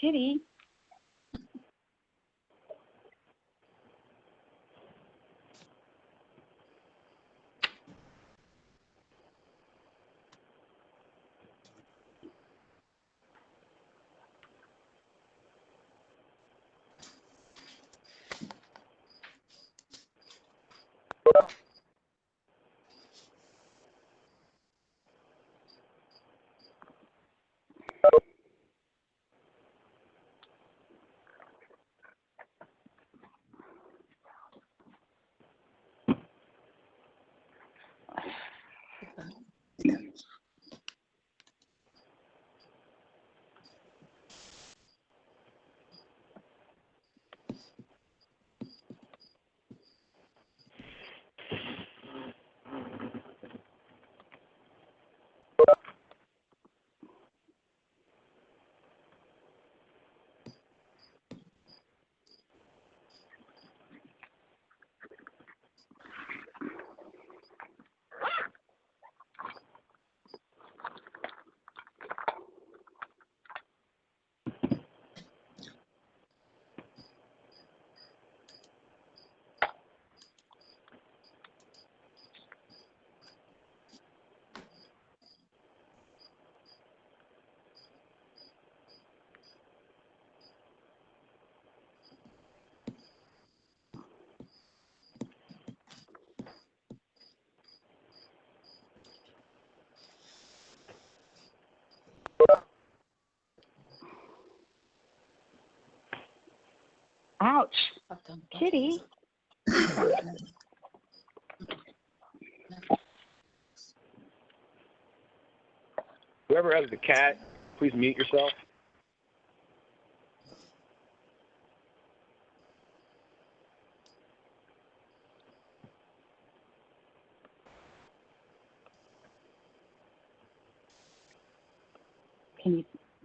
Kitty. Ouch. Kitty. Whoever has the cat, please mute yourself. Can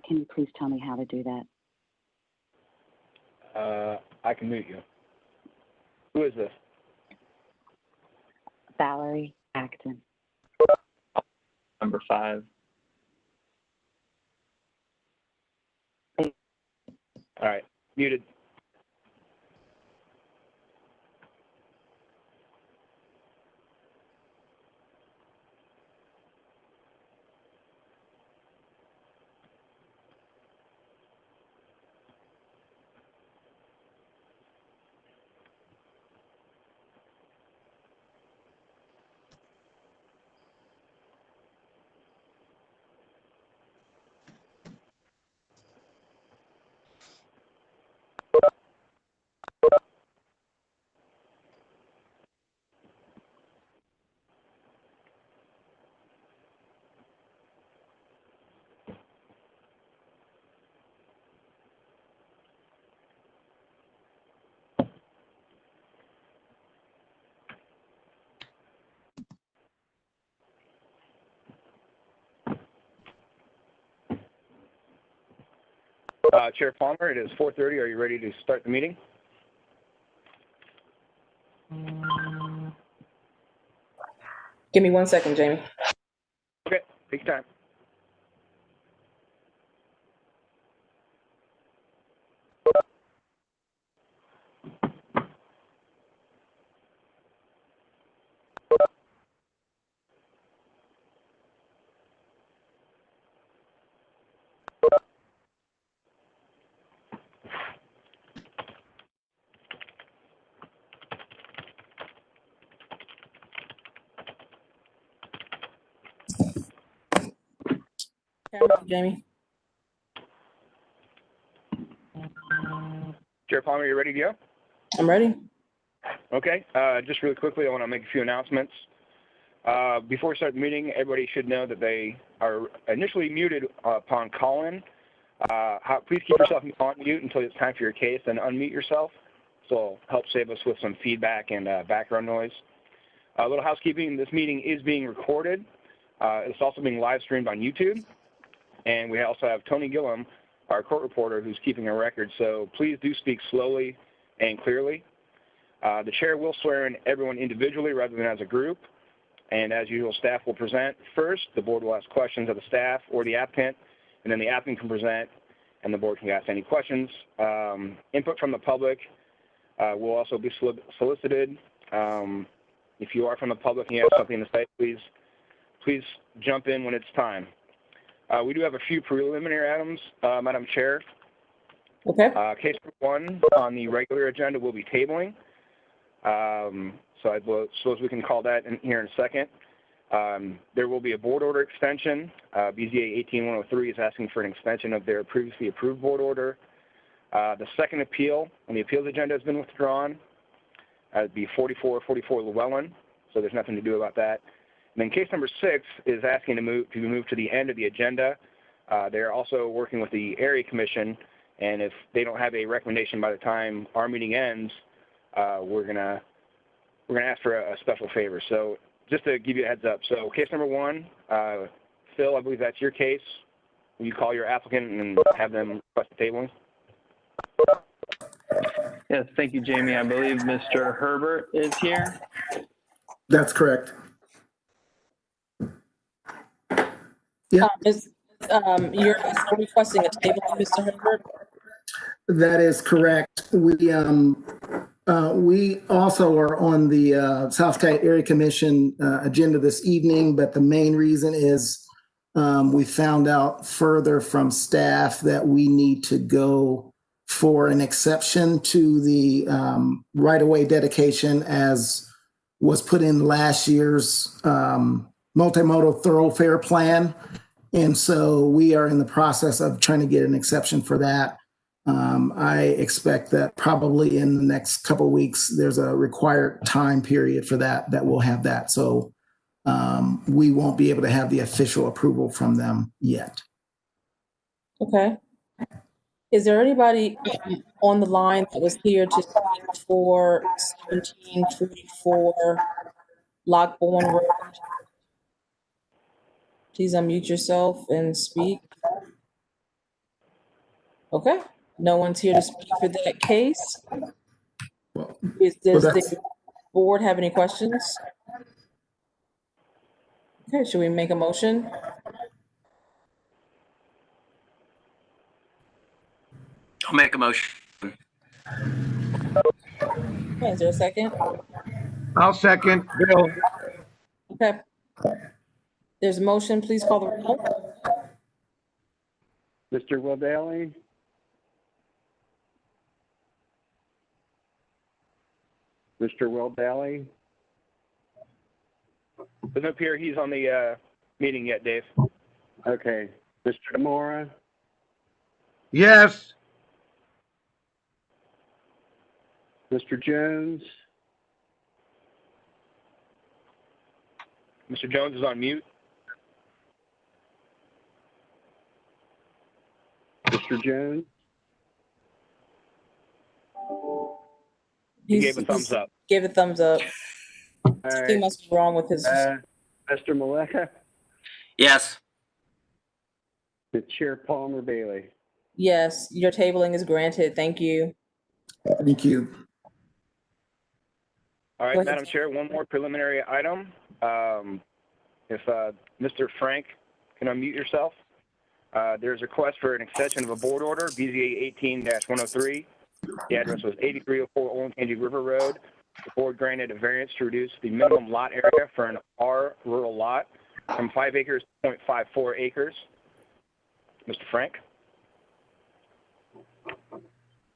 you please tell me how to do that? I can mute you. Who is this? Valerie Acton. Number 5. All right, muted. Chair Palmer, it is 4:30. Are you ready to start the meeting? Give me 1 second, Jamie. Okay, take your time. Jamie. Chair Palmer, are you ready to go? I'm ready. Okay, just really quickly, I want to make a few announcements. Before we start the meeting, everybody should know that they are initially muted upon call-in. Please keep yourself on mute until it's time for your case, and unmute yourself. So it'll help save us with some feedback and background noise. A little housekeeping, this meeting is being recorded. It's also being live streamed on YouTube. And we also have Tony Gillum, our court reporter, who's keeping a record. So please do speak slowly and clearly. The chair will swear in everyone individually rather than as a group. And as usual, staff will present first. The board will ask questions of the staff or the applicant, and then the applicant can present. and the board can ask any questions. Input from the public will also be solicited. If you are from the public and you have something to say, please jump in when it's time. We do have a few preliminary items, Madam Chair. Okay. Case number 1 on the regular agenda will be tabling. So I suppose we can call that in here in a second. There will be a board order extension. BZA 18103 is asking for an extension of their previously approved board order. The second appeal on the appeals agenda has been withdrawn. It'd be 4444 Llewellyn, so there's nothing to do about that. And then case number 6 is asking to be moved to the end of the agenda. They're also working with the area commission, and if they don't have a recommendation by the time our meeting ends, we're gonna ask for a special favor. So just to give you a heads up, so case number 1, Phil, I believe that's your case. Will you call your applicant and have them request the tabling? Yes, thank you, Jamie. I believe Mr. Herbert is here. That's correct. Yeah, You're requesting a table, Mr. Herbert? that is correct. We also are on the South Kite Area Commission agenda this evening, but the main reason is we found out further from staff that we need to go for an exception to the right-of-way dedication as was put in last year's multimodal thoroughfare plan. And so we are in the process of trying to get an exception for that. I expect that probably in the next couple of weeks, there's a required time period for that we'll have that. So we won't be able to have the official approval from them yet. Okay. Is there anybody on the line that was here to speak for 1744 Lockbourne Road? Please unmute yourself and speak. Okay. No one's here to speak for that case. Does the board have any questions? Okay, should we make a motion? I'll make a motion. Okay, is there a second? I'll second, Bill. Okay. There's a motion, please call the roll. Mr. Wildaly? Mr. Wildaly? Doesn't appear he's on the meeting yet, Dave. Okay. Mr. Demora? Yes. Mr. Jones? Mr. Jones is on mute. Mr. Jones? He gave a thumbs up. Gave a thumbs up. All Something right. must be wrong with his. Mr. Maleka? Yes. The Chair Palmer Bailey? Yes, your tabling is granted. Thank you. Thank you. All Go right, ahead. Madam Chair, one more preliminary item. If Mr. Frank can unmute yourself. There's a request for an extension of a board order, BZA 18-103. The address was 8304 Olentangy River Road. The board granted a variance to reduce the minimum lot area for an R rural lot from 5 acres to 0.54 acres. Mr. Frank?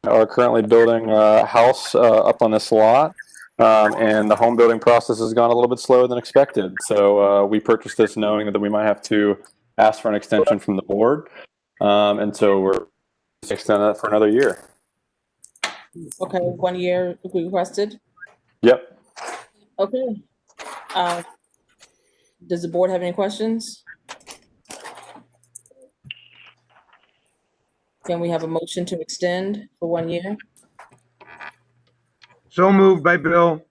Are currently building a house up on this lot, and the home building process has gone a little bit slower than expected. So we purchased this knowing that we might have to ask for an extension from the board, and so we're extending that for another year. Okay, 1 year requested. Yep. Okay. Does the board have any questions? Can we have a motion to extend for 1 year? So moved by Bill.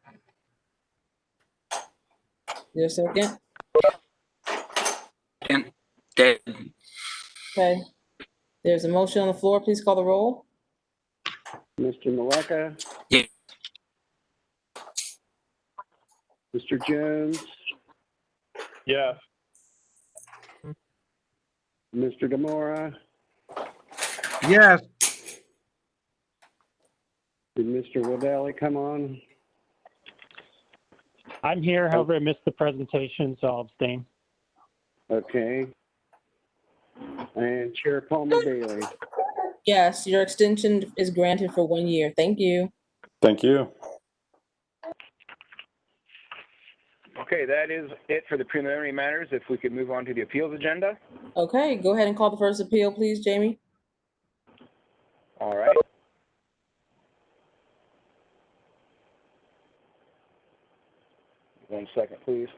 Is there a second? And Dave. Okay. There's a motion on the floor. Please call the roll. Mr. Maleka? Yeah. Mr. Jones? Yes. Mr. Demora? Yes. Did Mr. Lavalley come on? I'm here, however, I missed the presentation, so I'll abstain. Okay. And Chair Palmer Bailey. Yes, your extension is granted for 1 year. Thank you. Thank you. Okay, that is it for the preliminary matters. If we could move on to the appeals agenda. Okay, go ahead and call the first appeal, please, Jamie. All right. One second, please.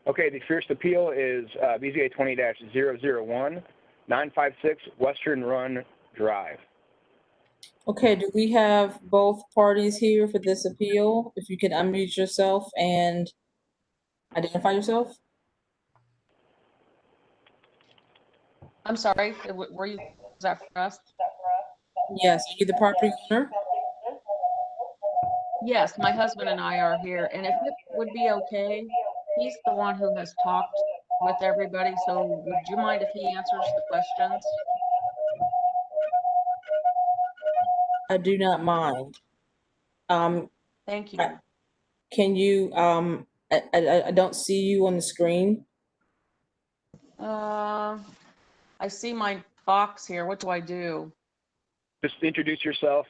Okay, the first appeal is BZA 20-001, 956 Western Run Drive. Okay, do we have both parties here for this appeal? If you can unmute yourself and identify yourself. I'm sorry, were you, was that for us? Yes, are you the property owner? Yes, my husband and I are here, and if it would be okay, he's the one who has talked with everybody, so would you mind if he answers the questions? I do not mind. Thank you. Can you, I don't see you on the screen. I see my box here. What do I do? Just introduce yourself.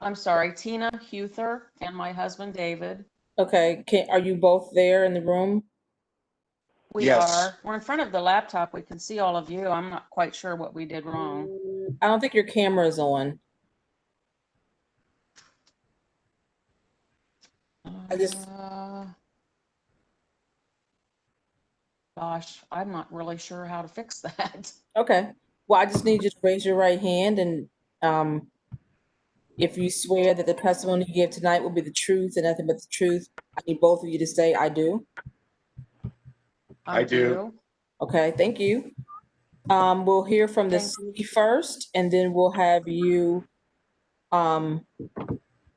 I'm sorry, Tina Huther and my husband David. Okay, are you both there in the room? We are. We're in front of the laptop. We can see all of you. I'm not quite sure what we did wrong. I don't think your camera is on. Gosh, I'm not really sure how to fix that. Okay, well, I just need you to raise your right hand and if you swear that the testimony you give tonight will be the truth and nothing but the truth, I need both of you to say, I do. I do. Okay, thank you. We'll hear from the city first, and then we'll have you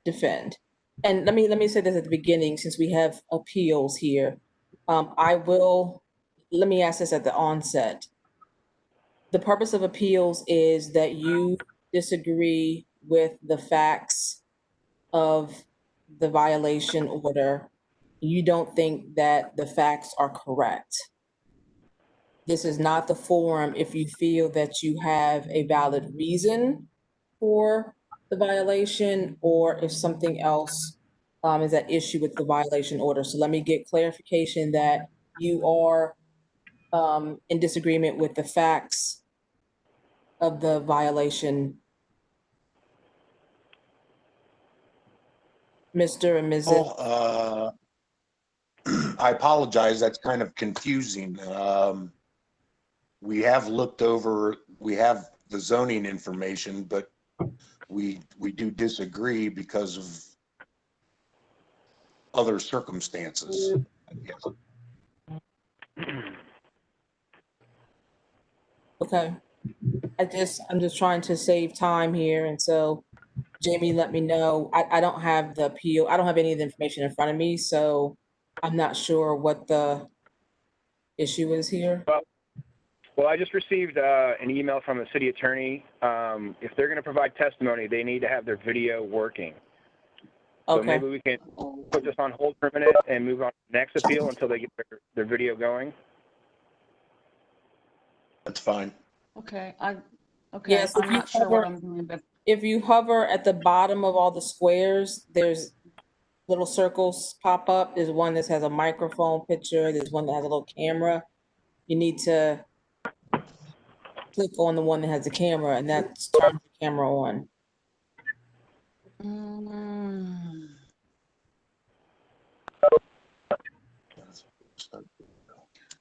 defend. And let me say this at the beginning, since we have appeals here. Let me ask this at the onset. The purpose of appeals is that you disagree with the facts of the violation order. You don't think that the facts are correct. This is not the forum if you feel that you have a valid reason for the violation or if something else is at issue with the violation order. So let me get clarification that you are in disagreement with the facts of the violation. Mr. and Mrs. I apologize, that's kind of confusing. We have looked over, we have the zoning information, but we do disagree because of other circumstances, I guess. Okay. I'm just trying to save time here. And so Jamie, let me know. I don't have the appeal. I don't have any of the information in front of me, so I'm not sure what the issue is here. Well, I just received an email from the city attorney. If they're going to provide testimony, they need to have their video working. So maybe we can put this on hold for a minute and move on to the next appeal until they get their video going. That's fine. Okay, I'm Yes, not sure what I'm doing, but if you hover at the bottom of all the squares, there's little circles pop up. There's one that has a microphone picture. There's one that has a little camera. You need to click on the one that has the camera, and that turns the camera on.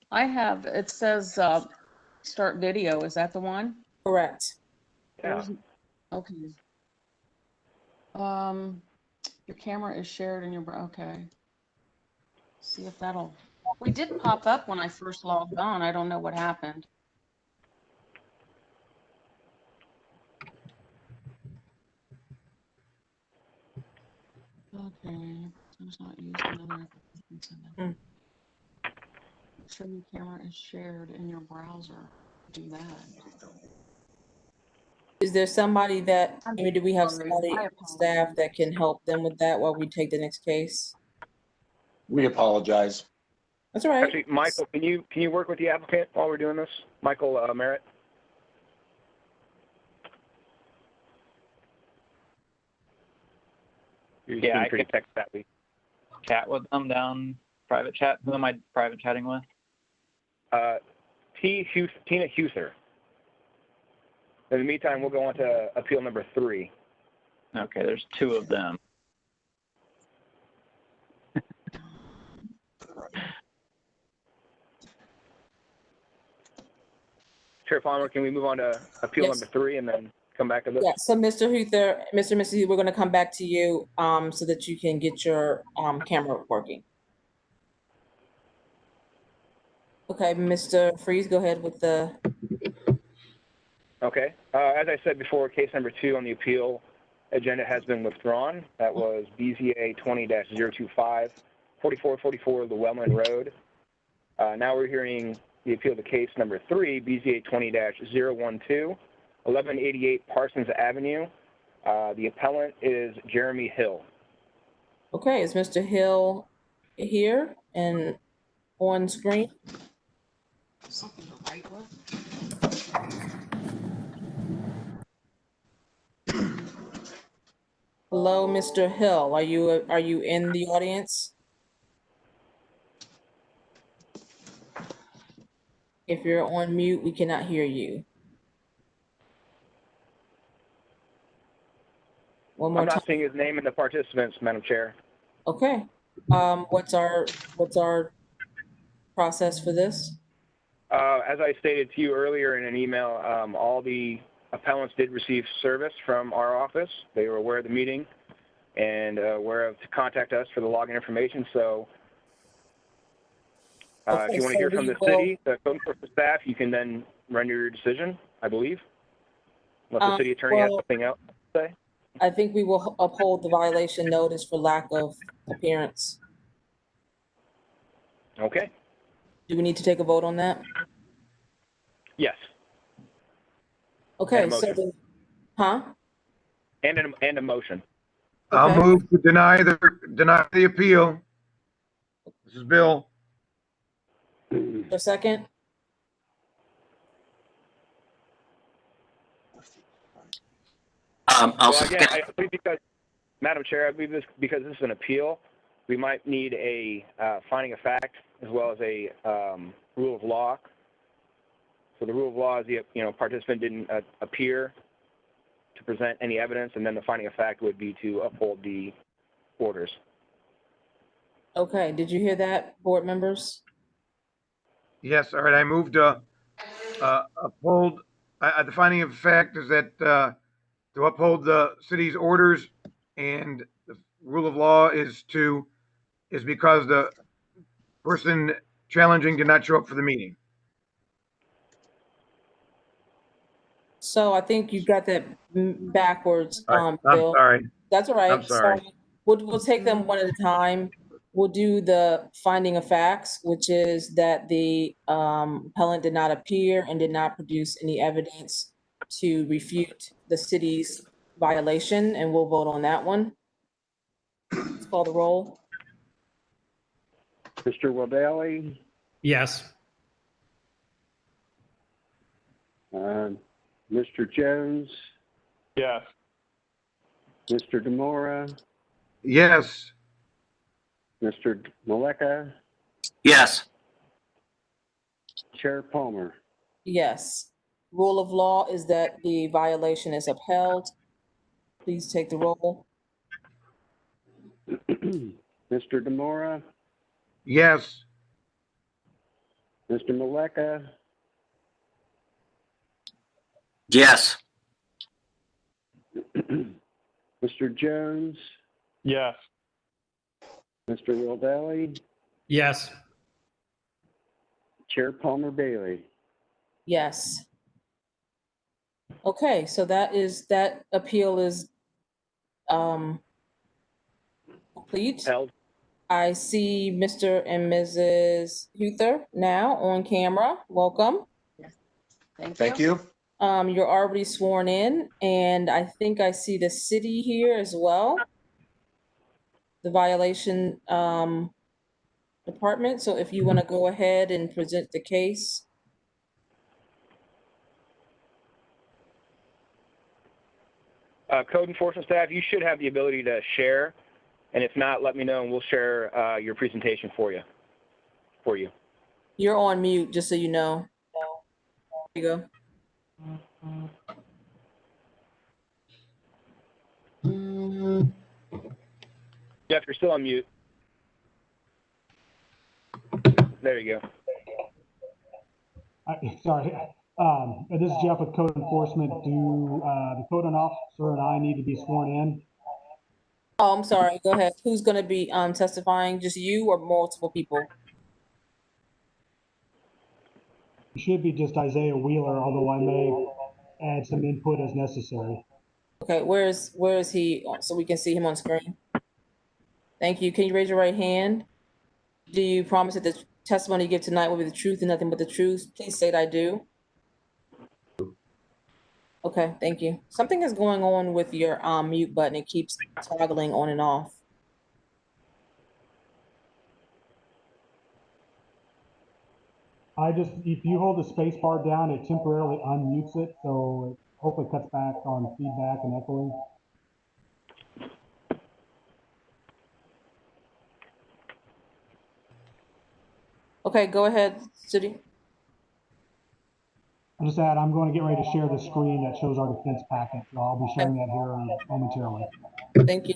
I have, it says start video. Is that the one? Correct. Yeah. Okay. Your camera is shared in your, okay. See if that'll, we did pop up when I first logged on. I don't know what happened. Okay, it's not used another. Show your camera is shared in your browser. Do that. Is there somebody that, I mean, do we have Sorry, somebody I on staff that can help them with that while we take the next case? We apologize. That's all right. Actually, Michael, can you work with the applicant while we're doing this? Michael Merritt? You're Yeah, I pretty can tech savvy. chat with them down private chat. Who am I private chatting with? Tina Huther. In the meantime, we'll go on to appeal number 3. Okay, there's 2 of them. Chair Palmer, can we move on to appeal Yes. number 3 and then come back to this? Yeah, so Mr. Huther, Mr. and Mrs. Huther, we're gonna come back to you, so that you can get your, camera working. Okay, Mr. Freeze, go ahead with the, Okay. As I said before, case number 2 on the appeal agenda has been withdrawn. That was BZA 20-025, 4444 Llewellyn Road. Now we're hearing the appeal to case number 3, BZA 20-012, 1188 Parsons Avenue. The appellant is Jeremy Hill. okay, is Mr. Hill here and on screen? Something to write with. Hello, Mr. Hill, are you in the audience? If you're on mute, we cannot hear you. One more I'm time. not seeing his name in the participants, Madam Chair. Okay, what's our process for this? As I stated to you earlier in an email, all the appellants did receive service from our office. They were aware of the meeting and aware of to contact us for the login information. So if you want to hear from the city, the code enforcement staff, you can then render your decision, I believe. Unless the city attorney has something else to say. I think we will uphold the violation notice for lack of appearance. Okay. Do we need to take a vote on that? Yes. Okay, And a so motion. then, huh? And a motion. I'll Okay. move to deny the appeal. This is Bill. A second? I'll Well, second. again, I believe because, Madam Chair, I believe this because this is an appeal, we might need a finding of fact as well as a rule of law. So the rule of law is the participant didn't appear to present any evidence, and then the finding of fact would be to uphold the orders. Okay, did you hear that, board members? Yes, all right, I moved to uphold, the finding of fact is that to uphold the city's orders, and the rule of law is because the person challenging did not show up for the meeting. So I think you got that backwards, I'm Bill. sorry. That's all right. I'm sorry. So we'll take them one at a time. We'll do the finding of facts, which is that the appellant did not appear and did not produce any evidence to refute the city's violation, and we'll vote on that one. Let's call the roll. Mr. Waddell, Yes. Mr. Jones, Yes. Mr. Demora, Yes, Mr. Maleka, Yes. Chair Palmer. Yes. Rule of law is that the violation is upheld. Please take the roll. Mr. Demora, yes, Mr. Maleka, Yes. Mr. Jones, Yes. Mr. Wildelli, Yes. Chair Palmer Bailey. Yes. Okay, so that appeal is complete. Held. I see Mr. and Mrs. Huther now on camera. Welcome. Thank you. You're already sworn in, and I think I see the city here as well. The violation department. So if you want to go ahead and present the case. Code enforcement staff, you should have the ability to share, and if not, let me know and we'll share your presentation for you. You're on mute, just so you know. There you go. Jeff, you're still on mute. There you go. Sorry. This is Jeff with Code Enforcement. Do the code officer and I need to be sworn in? Oh, I'm sorry. Go ahead. Who's going to be testifying? Just you or multiple people? It should be just Isaiah Wheeler, although I may add some input as necessary. Okay, where is he so we can see him on screen? Thank you. Can you raise your right hand? Do you promise that the testimony you give tonight will be the truth and nothing but the truth? Please state I do. Okay, thank you. Something is going on with your mute button. It keeps toggling on and off. If you hold the space bar down, it temporarily unmutes it, so it hopefully cuts back on feedback and echoing. Okay, go ahead, City. I'll just add, I'm going to get ready to share the screen that shows our defense packet, so I'll be sharing that here momentarily. Thank you.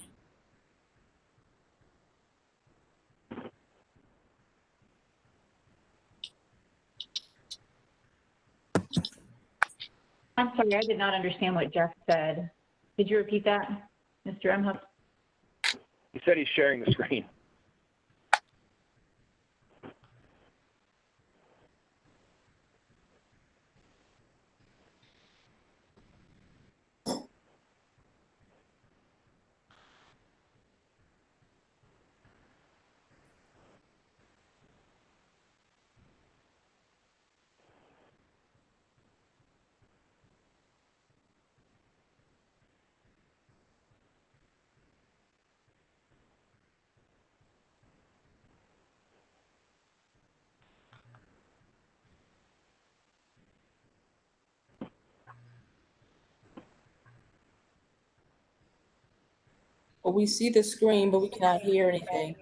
I'm sorry, I did not understand what Jeff said. Did you repeat that, Mr. Emhoff? He said he's sharing the screen. Well, we see the screen, but we cannot hear anything.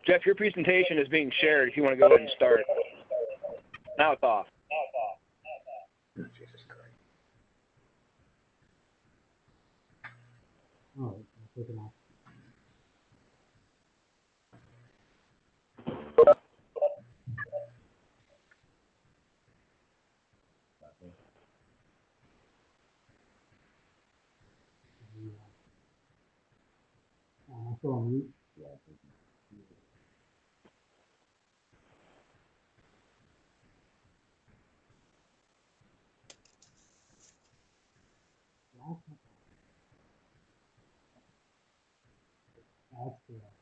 Jeff, your presentation is being shared if you want to go ahead and start. Now it's off. All right, I'll take it off. I'm still on mute. That's correct.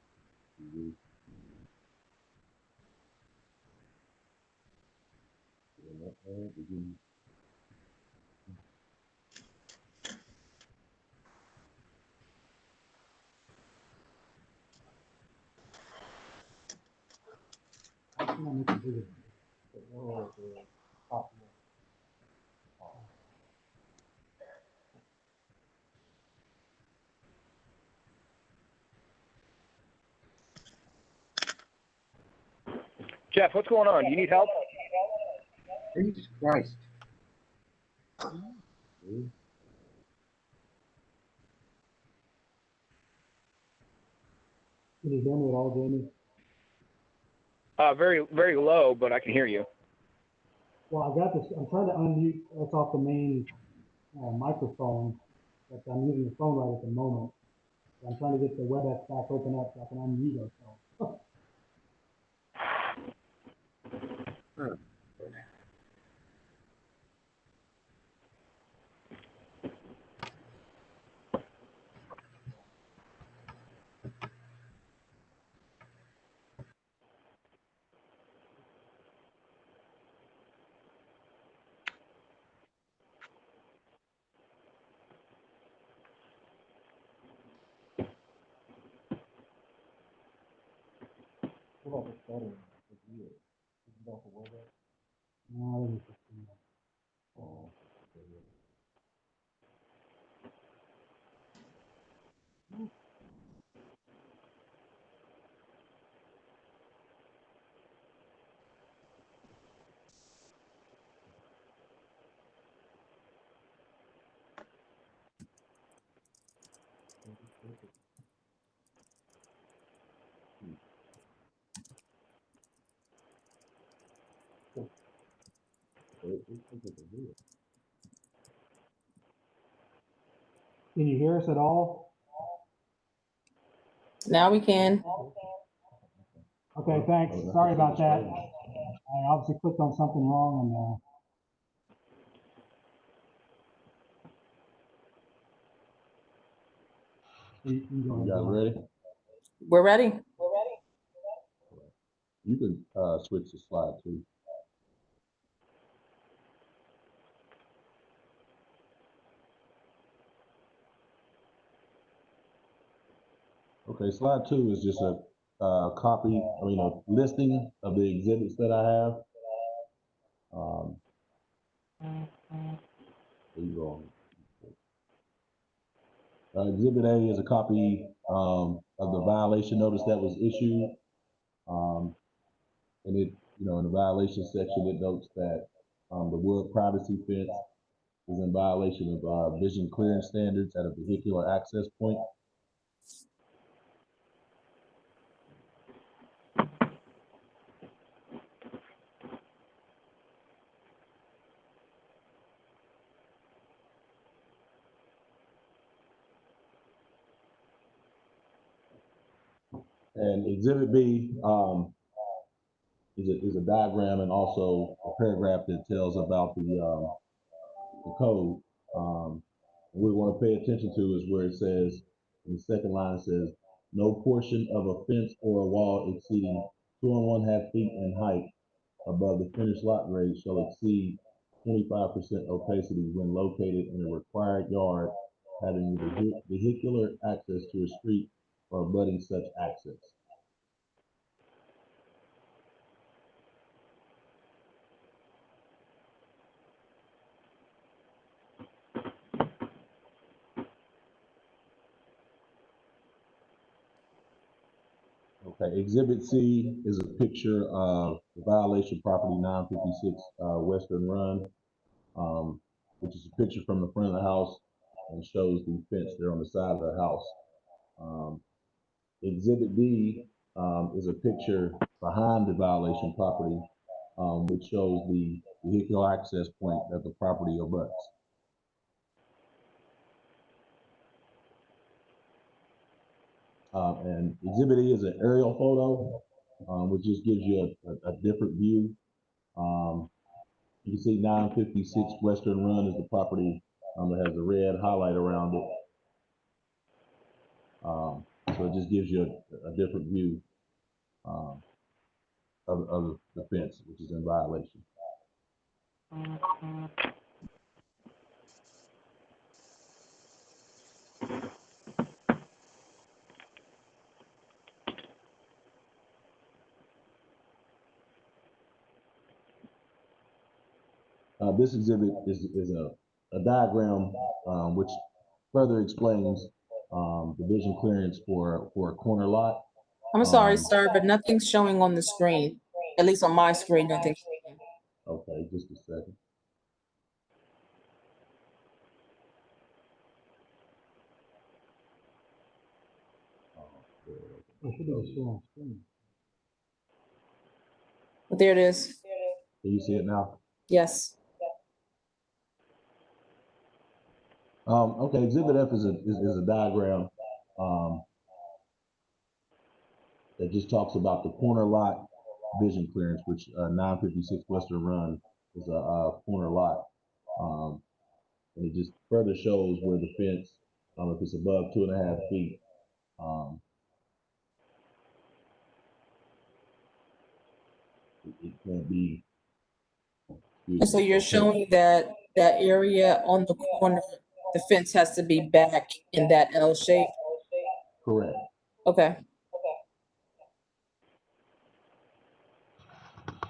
Jeff, what's going on? Do you need help? Jesus Christ. Can you hear me at all, Jamie? Very, very low, but I can hear you. Well, I got this. I'm trying to unmute. That's off the main microphone, but I'm using the phone right at the moment. So I'm trying to get the WebEx back open up so I can unmute ourselves. No, Can you hear us at all? Now we can. Okay, thanks. Sorry about that. I obviously clicked on something wrong You guys ready? We're ready. You can switch to slide 2. Okay, slide 2 is just a a listing of the exhibits that I have. There you go. Exhibit A is a copy of the violation notice that was issued. And it, in the violation section, it notes that the wood privacy fence is in violation of vision clearance standards at a vehicular access point. And Exhibit B is a diagram and also a paragraph that tells about the code. What we want to pay attention to is where it says, in the second line, it says, no portion of a fence or a wall exceeding 2 1/2 feet in height above the finished lot grade shall exceed 25% opacity when located in a required yard having vehicular access to a street or abutting such access. Okay, Exhibit C is a picture of the violation property 956 Western Run, which is a picture from the front of the house and shows the fence there on the side of the house. Exhibit D is a picture behind the violation property, which shows the vehicular access point that the property abuts. And Exhibit E is an aerial photo, which just gives you a different view. You can see 956 Western Run is the property that has a red highlight around it. So it just gives you a different view of the fence, which is in violation. This exhibit is a diagram which further explains the vision clearance for a corner lot. I'm sorry, sir, but nothing's showing on the screen. At least on my screen, nothing's showing. Okay, just a second. It should be just share on screen. There it is. Can you see it now? Yes. Okay, Exhibit F is a diagram that just talks about the corner lot vision clearance, which 956 Western Run is a corner lot. And it just further shows where the fence, if it's above 2.5 feet, it can't be. And so you're showing that that area on the corner, the fence has to be back in that L shape? Correct. Okay.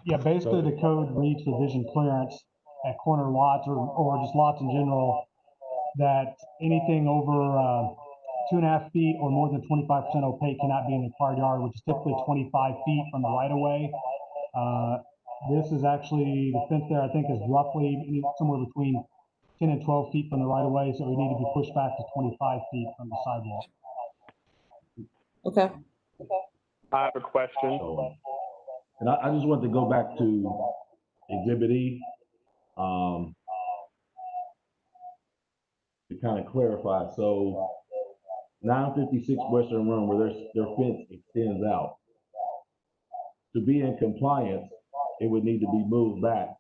Yeah, basically the code reads for vision clearance at corner lots or just lots in general, that anything over 2.5 feet or more than 25% opaque cannot be in the required yard, which is typically 25 feet from the right of way. This is actually, the fence there I think is roughly somewhere between 10 and 12 feet from the right of way, so we need to be pushed back to 25 feet from the sidewalk. Okay. I have a question. And I just want to go back to Exhibit E to kind of clarify. So 956 Western Run, where their fence extends out. To be in compliance, it would need to be moved back,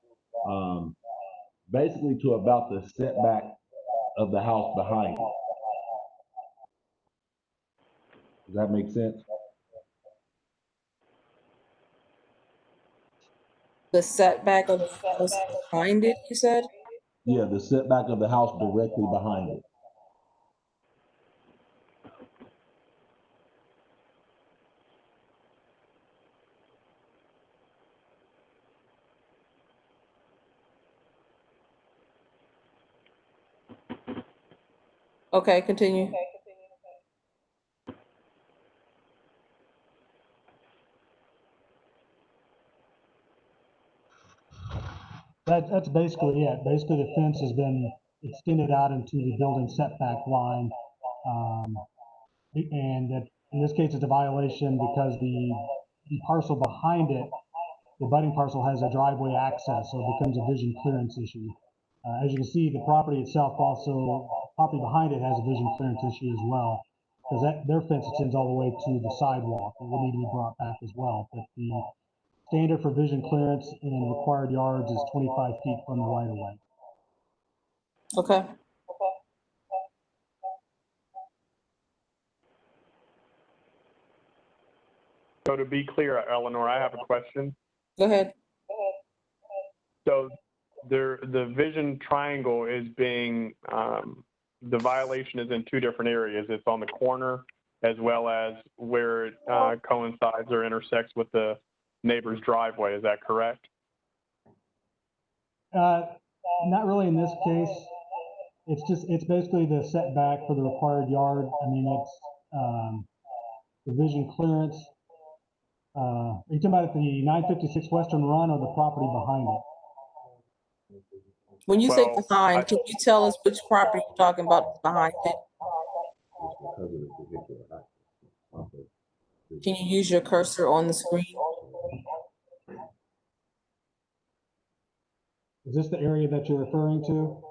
basically to about the setback of the house behind it. Does that make sense? The setback of the house behind it, you said? Yeah, the setback of the house directly behind it. Okay, continue. That's basically it. Basically, the fence has been extended out into the building setback line. And that, in this case, it's a violation because the parcel behind it, the abutting parcel, has a driveway access, so it becomes a vision clearance issue. As you can see, the property itself also, property behind it has a vision clearance issue as well, because their fence extends all the way to the sidewalk. It would need to be brought back as well. But the standard for vision clearance in required yards is 25 feet from the right of way. Okay. So to be clear, Eleanor, I have a question. Go ahead. So the vision triangle is being, the violation is in two different areas. It's on the corner as well as where it coincides or intersects with the neighbor's driveway. Is that correct? Not really in this case. It's basically the setback for the required yard. I mean, it's the vision clearance. Are you talking about the 956 Western Run or the property behind it? When you say behind, can you tell us which property you're talking about behind it? Can you use your cursor on the screen? Is this the area that you're referring to?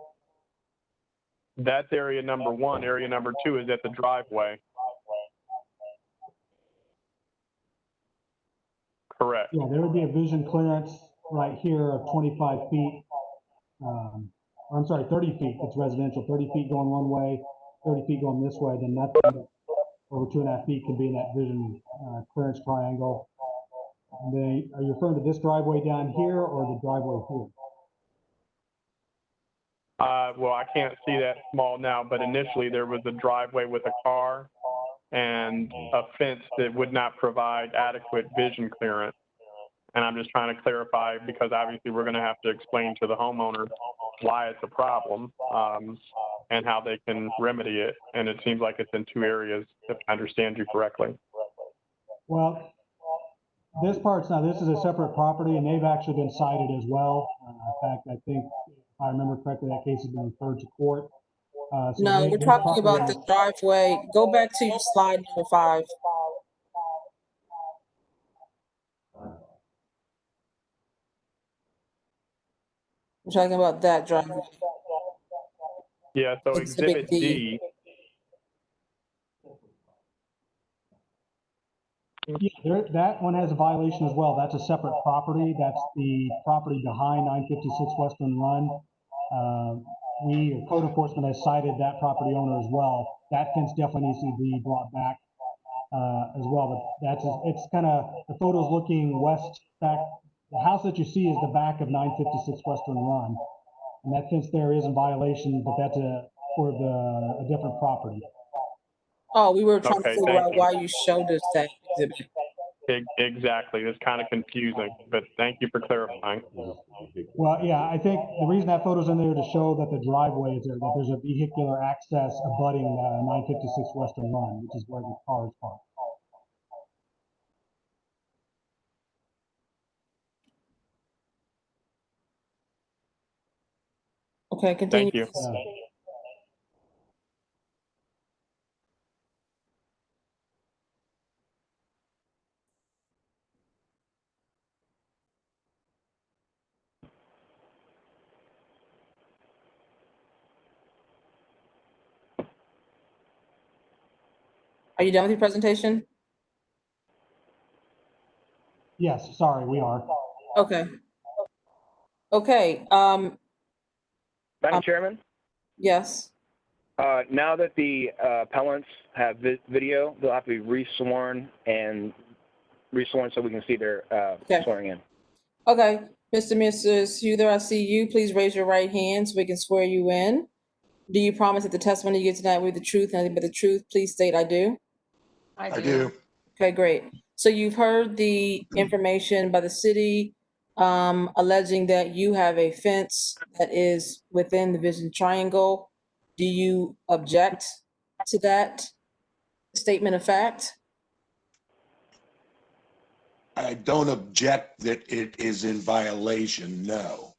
That's area number one. Area number two is at the driveway. Correct. Yeah, there would be a vision clearance right here of 25 feet. I'm sorry, 30 feet. It's residential. 30 feet going one way, 30 feet going this way. Then nothing over 2.5 feet can be in that vision clearance triangle. And then, are you referring to this driveway down here or the driveway here? Well, I can't see that small now, but initially there was a driveway with a car and a fence that would not provide adequate vision clearance. And I'm just trying to clarify, because obviously we're going to have to explain to the homeowner why it's a problem and how they can remedy it. And it seems like it's in two areas, if I understand you correctly. Well, this part's now, this is a separate property, and they've actually been cited as well. In fact, I think, if I remember correctly, that case has been referred to court. No, we're talking about the driveway. Go back to your slide number 5. We're talking about that driveway. Yeah, so Exhibit Exhibit D. Yeah, that one has a violation as well. That's a separate property. That's the property behind 956 Western Run. Code enforcement has cited that property owner as well. That fence definitely needs to be brought back as well. But it's kind of, the photo's looking west back. The house that you see is the back of 956 Western Run. And that fence there is in violation, but that's for a different property. Oh, we were trying to Okay, figure thank out you. why you showed us that exhibit. Exactly. It's kind of confusing, but thank you for clarifying. Well, yeah, I think the reason that photo's in there to show that the driveway is there, that there's a vehicular access abutting 956 Western Run, which is where the car is parked. Okay, continue. Thank you. Are you done with your presentation? Yes, sorry, we are. Okay. Okay, Madam Chairman, yes. now that the appellants have video, they'll have to be resworn so we can see their swearing in. Okay, Mr. and Mrs. Huther, I see you. Please raise your right hand so we can swear you in. Do you promise that the testimony you give tonight will be the truth and nothing but the truth? Please state, I do. I do. Okay, great. So you've heard the information by the city alleging that you have a fence that is within the vision triangle. Do you object to that statement of fact? I don't object that it is in violation, no.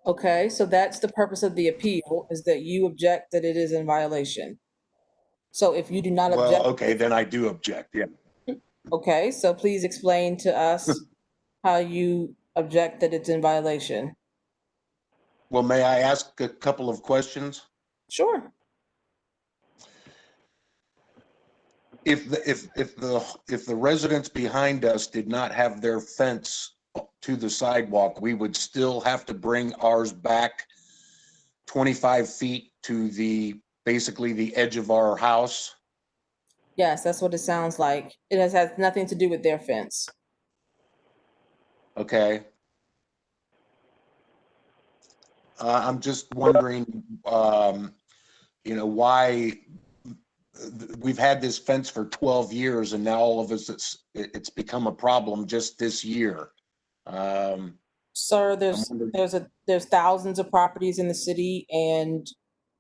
Okay, so that's the purpose of the appeal, is that you object that it is in violation. So if you do not Well, object. okay, then I do object, yeah. Okay, so please explain to us how you object that it's in violation. Well, may I ask a couple of questions? Sure. If the residents behind us did not have their fence to the sidewalk, we would still have to bring ours back 25 feet to basically the edge of our house? Yes, that's what it sounds like. It has nothing to do with their fence. Okay. I'm just wondering, why we've had this fence for 12 years and now all of us, it's become a problem just this year. Sir, there's thousands of properties in the city, and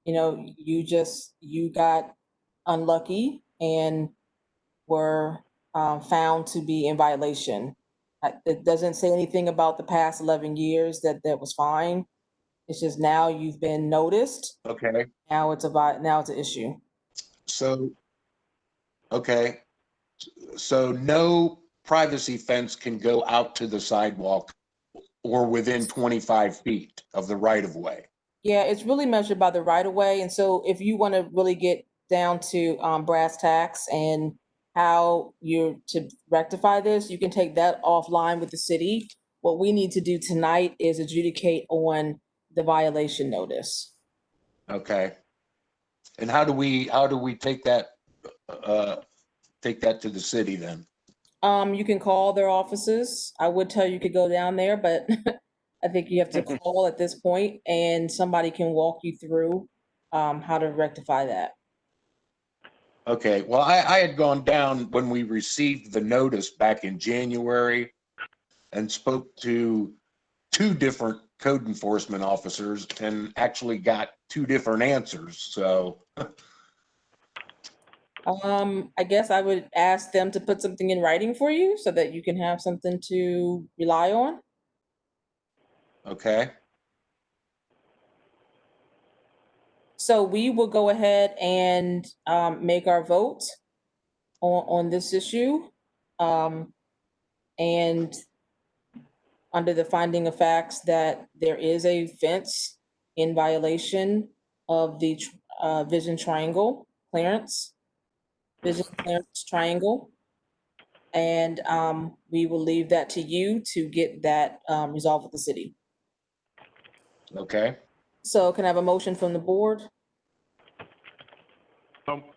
you got unlucky and were found to be in violation. It doesn't say anything about the past 11 years that was fine. It's just now you've been noticed. Okay. Now it's an issue. So, okay. So no privacy fence can go out to the sidewalk or within 25 feet of the right of way. Yeah, it's really measured by the right of way. And so if you want to really get down to brass tacks and how you're to rectify this, you can take that offline with the city. What we need to do tonight is adjudicate on the violation notice. Okay. And how do we take that to the city then? You can call their offices. I would tell you could go down there, but I think you have to call at this point and somebody can walk you through how to rectify that. Okay, well, I had gone down when we received the notice back in January and spoke to 2 different code enforcement officers and actually got 2 different answers, so. I guess I would ask them to put something in writing for you so that you can have something to rely on. Okay. So we will go ahead and make our vote on this issue. And under the finding of facts that there is a fence in violation of the vision triangle clearance, vision clearance triangle. And we will leave that to you to get that resolved with the city. Okay. So can I have a motion from the board?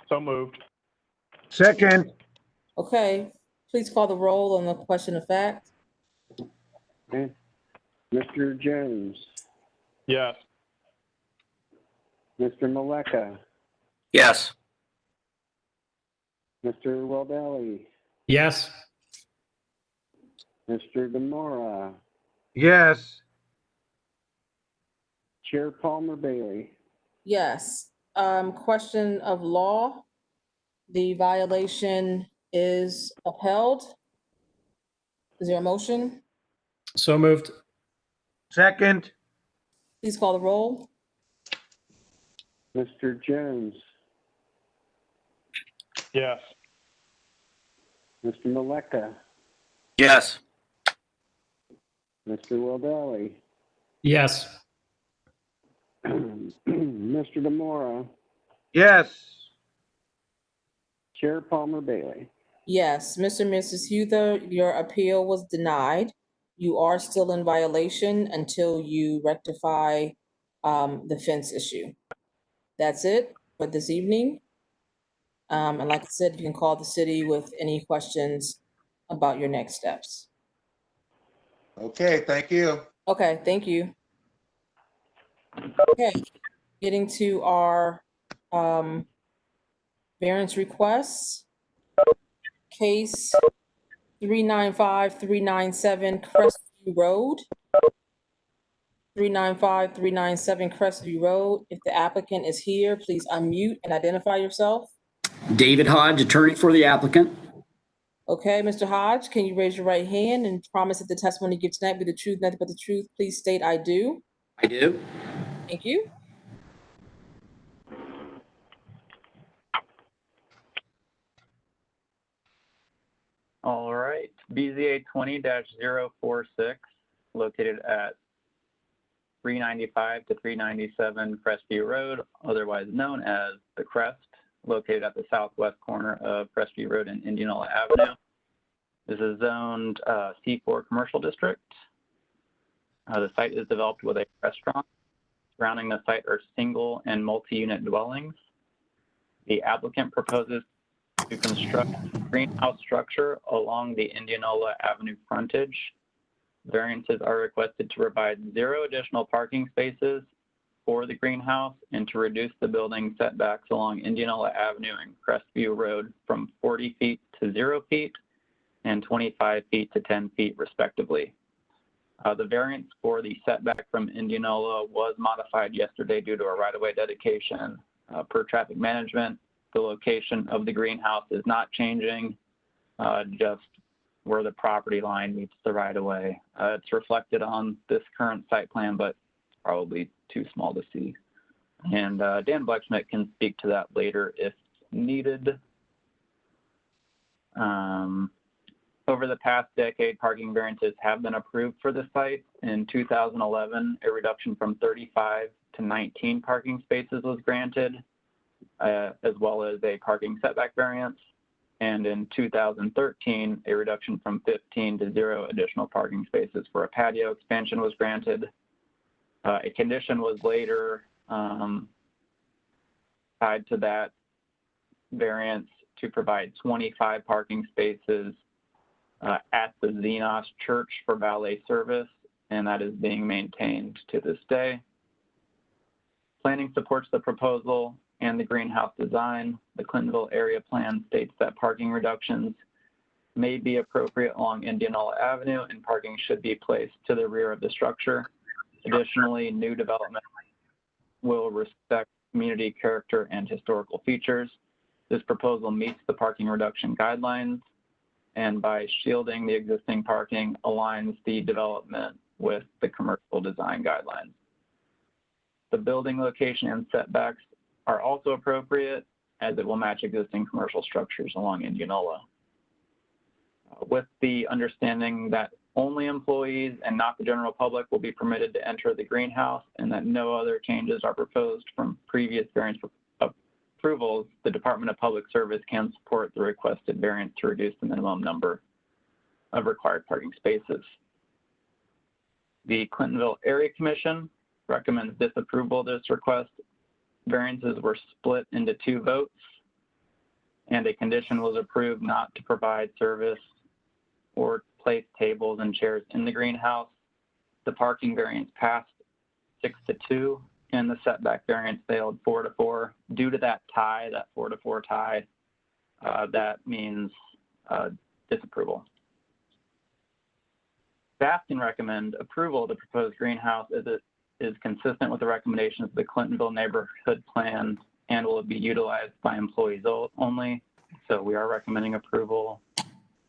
So moved. Second. Okay, please call the roll on the question of fact. Okay. Mr. Jones, Yes. Mr. Maleka, Yes. Mr. Weldelli, Yes. Mr. Demora, Yes. Chair Palmer Bailey. Yes. Question of law. The violation is upheld. Is there a motion? So moved. Second. Please call the roll. Mr. Jones, Yes. Mr. Maleka, Yes. Mr. Weldelli, Yes. Mr. Demora, Yes. Chair Palmer Bailey. Yes, Mr. and Mrs. Huther, your appeal was denied. You are still in violation until you rectify the fence issue. That's it for this evening. And like I said, you can call the city with any questions about your next steps. Okay, thank you. Okay, thank you. Okay, getting to our variance requests. Case 395-397 Crestview Road. 395-397 Crestview Road. If the applicant is here, please unmute and identify yourself. David Hodge, attorney for the applicant. Okay, Mr. Hodge, can you raise your right hand and promise that the testimony you give tonight be the truth, nothing but the truth? Please state I do. I do. Thank you. All right, BZA 20-046, located at 395 to 397 Crestview Road, otherwise known as The Crest, located at the southwest corner of Crestview Road and Indianola Avenue. This is zoned C4 Commercial District. The site is developed with a restaurant. Surrounding the site are single and multi-unit dwellings. The applicant proposes to construct a greenhouse structure along the Indianola Avenue frontage. Variances are requested to provide 0 additional parking spaces for the greenhouse and to reduce the building setbacks along Indianola Avenue and Crestview Road from 40 feet to 0 feet and 25 feet to 10 feet respectively. The variance for the setback from Indianola was modified yesterday due to a right-of-way dedication. Per traffic management, the location of the greenhouse is not changing, just where the property line meets the right-of-way. It's reflected on this current site plan, but probably too small to see. And Dan Blexschmidt can speak to that later if needed. Over the past decade, parking variances have been approved for the site. In 2011, a reduction from 35 to 19 parking spaces was granted, as well as a parking setback variance. And in 2013, a reduction from 15 to 0 additional parking spaces for a patio expansion was granted. A condition was later tied to that variance to provide 25 parking spaces at the Xenos Church for valet service, and that is being maintained to this day. Planning supports the proposal and the greenhouse design. The Clintonville area plan states that parking reductions may be appropriate along Indianola Avenue and parking should be placed to the rear of the structure. Additionally, new development will respect community character and historical features. This proposal meets the parking reduction guidelines, and by shielding the existing parking aligns the development with the commercial design guidelines. The building location and setbacks are also appropriate as it will match existing commercial structures along Indianola. With the understanding that only employees and not the general public will be permitted to enter the greenhouse, and that no other changes are proposed from previous variance approvals. The Department of Public Service can support the requested variance to reduce the minimum number of required parking spaces. The Clintonville Area Commission recommends disapproval of this request. Variances were split into 2 votes, and a condition was approved not to provide service or place tables and chairs in the greenhouse. The parking variance passed 6-2, and the setback variance failed 4-4. Due to that tie, that 4-4 tie, that means disapproval. Staff can recommend approval of the proposed greenhouse as it is consistent with the recommendations of the Clintonville Neighborhood Plan and will be utilized by employees only. So we are recommending approval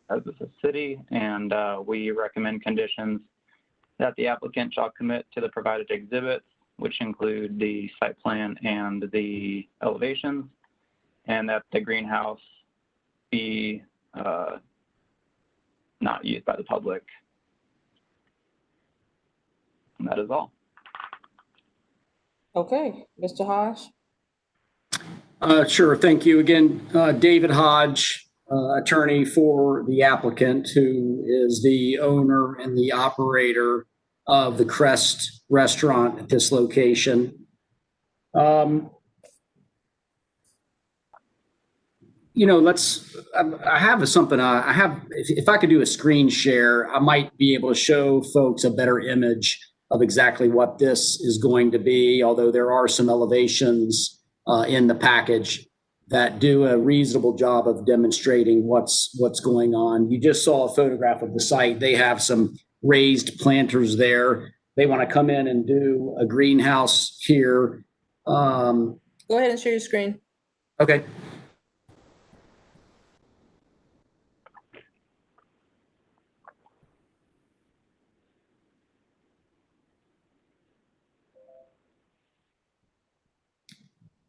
as a city, and we recommend conditions that the applicant shall commit to the provided exhibits, which include the site plan and the elevations, and that the greenhouse be not used by the public. And that is all. Okay, Mr. Hodge? Sure, thank you. Again, David Hodge, attorney for the applicant, who is the owner and the operator of the Crest restaurant at this location. I have something, if I could do a screen share, I might be able to show folks a better image of exactly what this is going to be, although there are some elevations in the package that do a reasonable job of demonstrating what's going on. You just saw a photograph of the site. They have some raised planters there. They want to come in and do a greenhouse here. Go ahead and share your screen. Okay.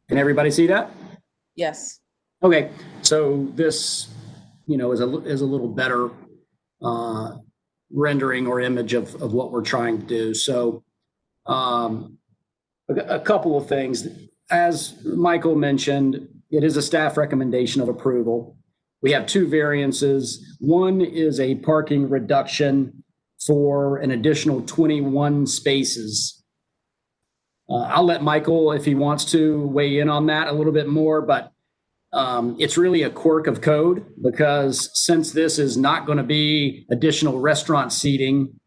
Can everybody see that? Yes. Okay, so this, is a little better rendering or image of what we're trying to do. So a couple of things. As Michael mentioned, it is a staff recommendation of approval. We have 2 variances. One is a parking reduction for an additional 21 spaces. I'll let Michael, if he wants to, weigh in on that a little bit more, but it's really a quirk of code, because since this is not going to be additional restaurant seating,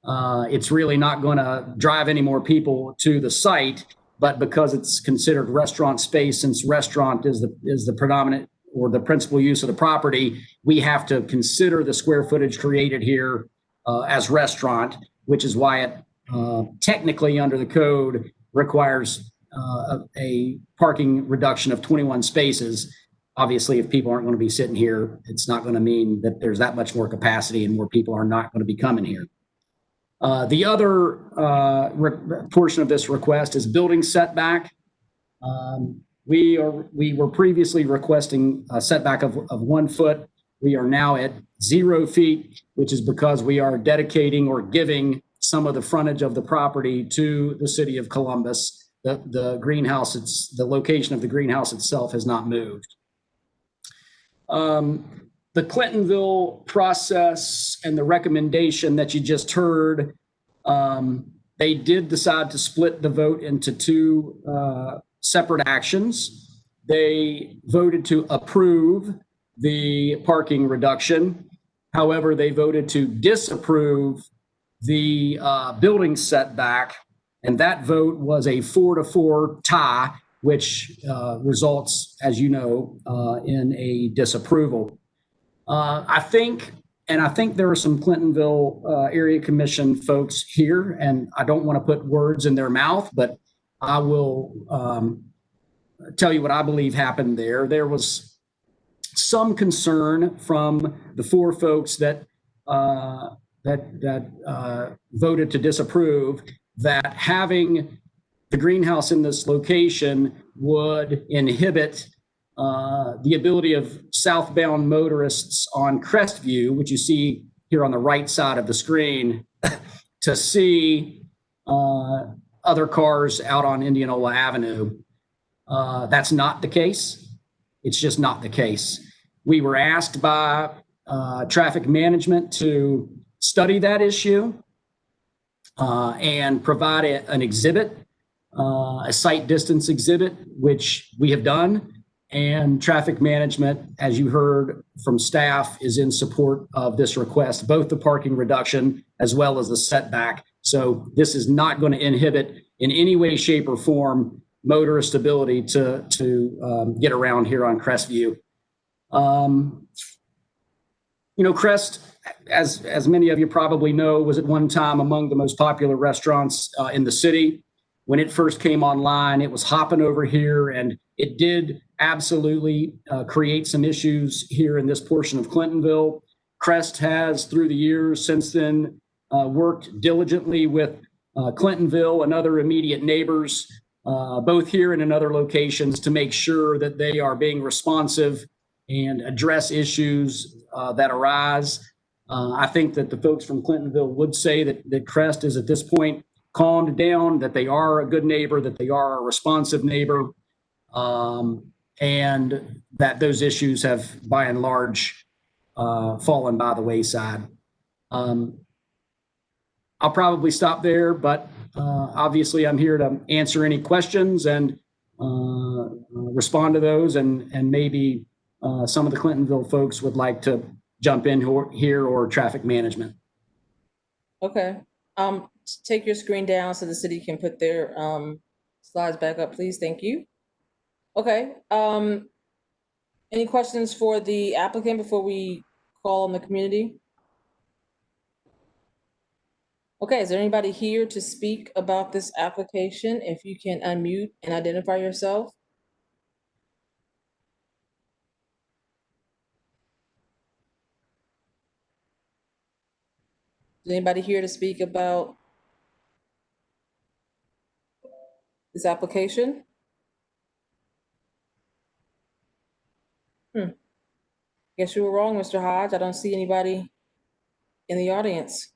it's really not going to drive any more people to the site. But because it's considered restaurant space, since restaurant is the predominant or the principal use of the property, we have to consider the square footage created here as restaurant, which is why it technically under the code requires a parking reduction of 21 spaces. Obviously, if people aren't going to be sitting here, it's not going to mean that there's that much more capacity and more people are not going to be coming here. The other portion of this request is building setback. We were previously requesting a setback of 1 foot. We are now at 0 feet, which is because we are dedicating or giving some of the frontage of the property to the city of Columbus. The greenhouse, the location of the greenhouse itself has not moved. The Clintonville process and the recommendation that you just heard, they did decide to split the vote into 2 separate actions. They voted to approve the parking reduction. However, they voted to disapprove the building setback, and that vote was a 4-4 tie, which results, as you know, in a disapproval. I think there are some Clintonville Area Commission folks here, and I don't want to put words in their mouth, but I will tell you what I believe happened there. There was some concern from the 4 folks that voted to disapprove that having the greenhouse in this location would inhibit the ability of southbound motorists on Crestview, which you see here on the right side of the screen to see other cars out on Indianola Avenue. That's not the case. It's just not the case. We were asked by traffic management to study that issue and provide an exhibit, a sight distance exhibit, which we have done. And traffic management, as you heard from staff, is in support of this request, both the parking reduction as well as the setback. So this is not going to inhibit in any way, shape, or form motorist ability to get around here on Crestview. Crest, as many of you probably know, was at one time among the most popular restaurants in the city. When it first came online, it was hopping over here, and it did absolutely create some issues here in this portion of Clintonville. Crest has, through the years since then, worked diligently with Clintonville and other immediate neighbors, both here and in other locations, to make sure that they are being responsive and address issues that arise. I think that the folks from Clintonville would say that Crest is at this point calmed down, that they are a good neighbor, that they are a responsive neighbor, and that those issues have, by and large, fallen by the wayside. I'll probably stop there, but obviously I'm here to answer any questions and respond to those, and maybe some of the Clintonville folks would like to jump in here, or traffic management. Okay. Take your screen down so the city can put their slides back up, please. Thank you. Okay. Any questions for the applicant before we call on the community? Okay, is there anybody here to speak about this application? If you can unmute and identify yourself. Is anybody here to speak about this application? Guess you were wrong, Mr. Hodge. I don't see anybody in the audience.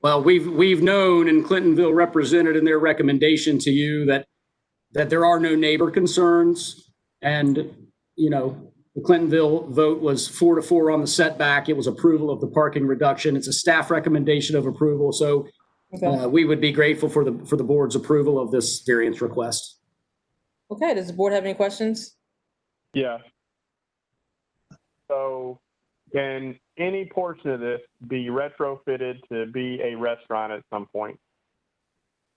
Well, we've known, and Clintonville represented in their recommendation to you that there are no neighbor concerns, and the Clintonville vote was 4-4 on the setback. It was approval of the parking reduction. It's a staff recommendation of approval, so we would be grateful for the board's approval of this variance request. Okay, does the board have any questions? Yeah. So can any portion of this be retrofitted to be a restaurant at some point?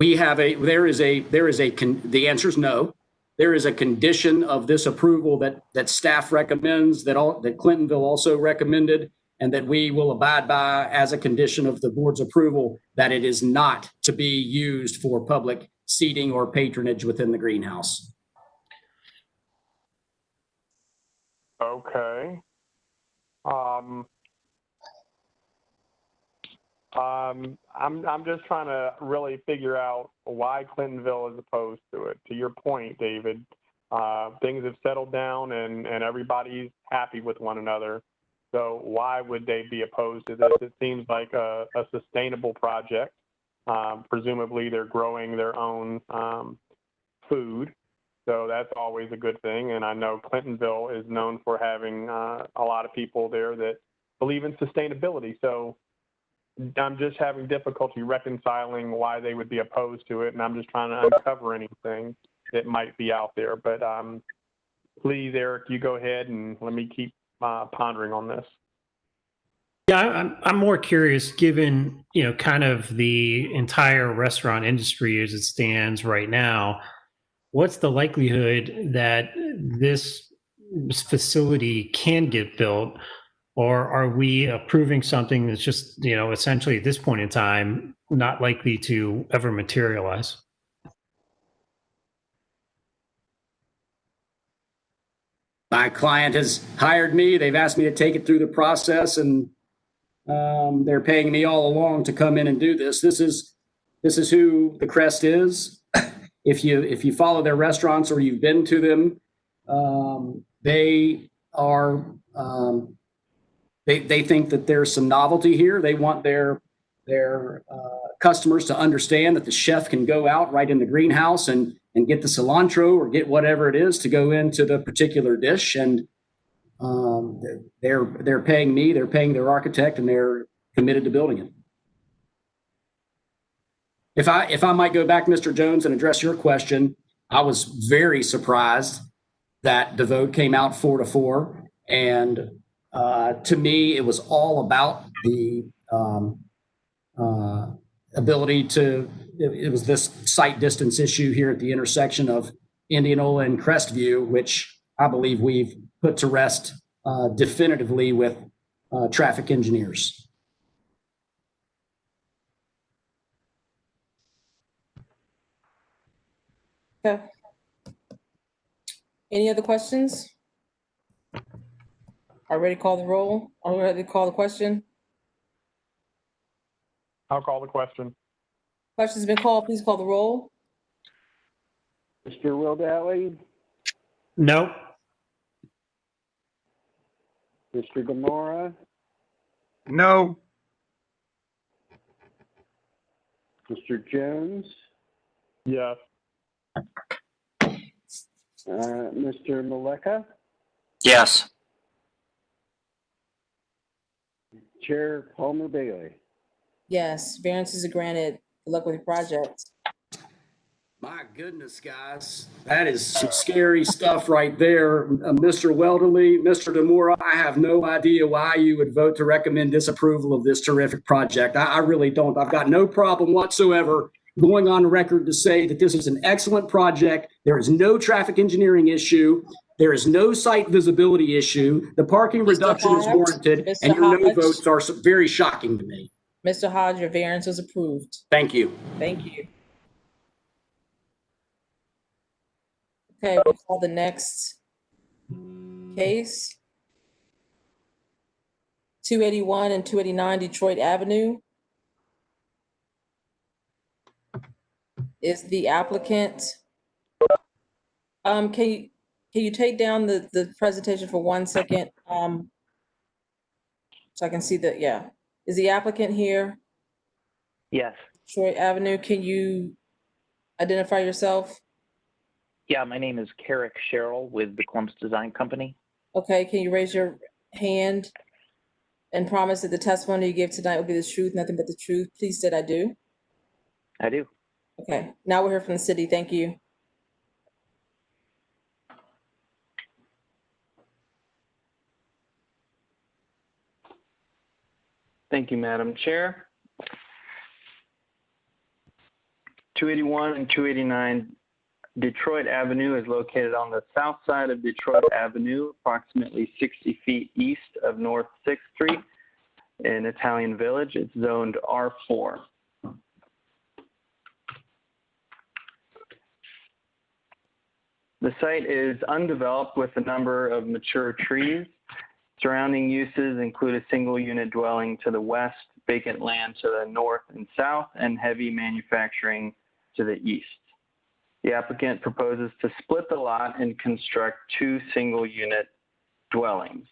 The answer is no. There is a condition of this approval that staff recommends, that Clintonville also recommended, and that we will abide by as a condition of the board's approval, that it is not to be used for public seating or patronage within the greenhouse. Okay. I'm just trying to really figure out why Clintonville is opposed to it. To your point, David, things have settled down and everybody's happy with one another. So why would they be opposed to this? It seems like a sustainable project. Presumably they're growing their own food. So that's always a good thing. And I know Clintonville is known for having a lot of people there that believe in sustainability. So I'm just having difficulty reconciling why they would be opposed to it. And I'm just trying to uncover anything that might be out there. But please, Eric, you go ahead and let me keep pondering on this. Yeah, I'm more curious, given, kind of the entire restaurant industry as it stands right now, what's the likelihood that this facility can get built? Or are we approving something that's just, essentially at this point in time, not likely to ever materialize? My client has hired me. They've asked me to take it through the process, and they're paying me all along to come in and do this. This is who the Crest is. If you follow their restaurants or you've been to them, they are They think that there's some novelty here. They want their customers to understand that the chef can go out right in the greenhouse and get the cilantro or get whatever it is to go into the particular dish. And they're paying me, they're paying their architect, and they're committed to building it. If I might go back, Mr. Jones, and address your question, I was very surprised that the vote came out 4-4. And to me, it was all about the ability to, it was this sight distance issue here at the intersection of Indianola and Crestview, which I believe we've put to rest definitively with traffic engineers. Okay. Any other questions? Are we ready to call the roll? Are we ready to call the question? I'll call the question. Question's been called. Please call the roll. Mr. Wildaly, No. Mr. Demora, No. Mr. Jones, Yes. Mr. Maleka, Yes. Chair Palmer Bailey. Yes, variances are granted. Good luck with your project. My goodness, guys, that is some scary stuff right there. Mr. Welderly, Mr. Demora, I have no idea why you would vote to recommend disapproval of this terrific project. I really don't. I've got no problem whatsoever going on record to say that this is an excellent project. There is no traffic engineering issue. There is no site visibility issue. The parking reduction is warranted, and your no votes are very shocking to me. Mr. Hodge, your variance was approved. Thank you. Thank you. Okay, we'll call the next case. 281 and 289 Detroit Avenue. Is the applicant, can you take down the presentation for 1 second? So I can see that, yeah. Is the applicant here? Yes. Detroit Avenue, can you identify yourself? Yeah, my name is Carrick Sherrill with the Columbus Design Company. Okay, can you raise your hand and promise that the testimony you give tonight will be the truth, nothing but the truth? Please state I do. I do. Okay, now we'll hear from the city. Thank you. Thank you, Madam Chair. 281 and 289 Detroit Avenue is located on the south side of Detroit Avenue, approximately 60 feet east of North 6th Street in Italian Village. It's zoned R4. The site is undeveloped with a number of mature trees. Surrounding uses include a single unit dwelling to the west, vacant land to the north and south, and heavy manufacturing to the east. The applicant proposes to split the lot and construct 2 single unit dwellings.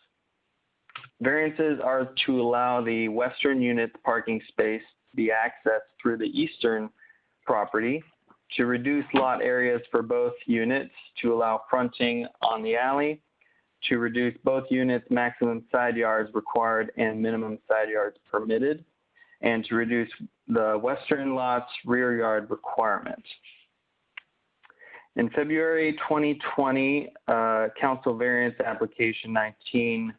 Variances are to allow the western unit's parking space to be accessed through the eastern property, to reduce lot areas for both units, to allow fronting on the alley, to reduce both units' maximum side yards required and minimum side yards permitted, and to reduce the western lot's rear yard requirement. In February 2020, Council Variance Application 19-127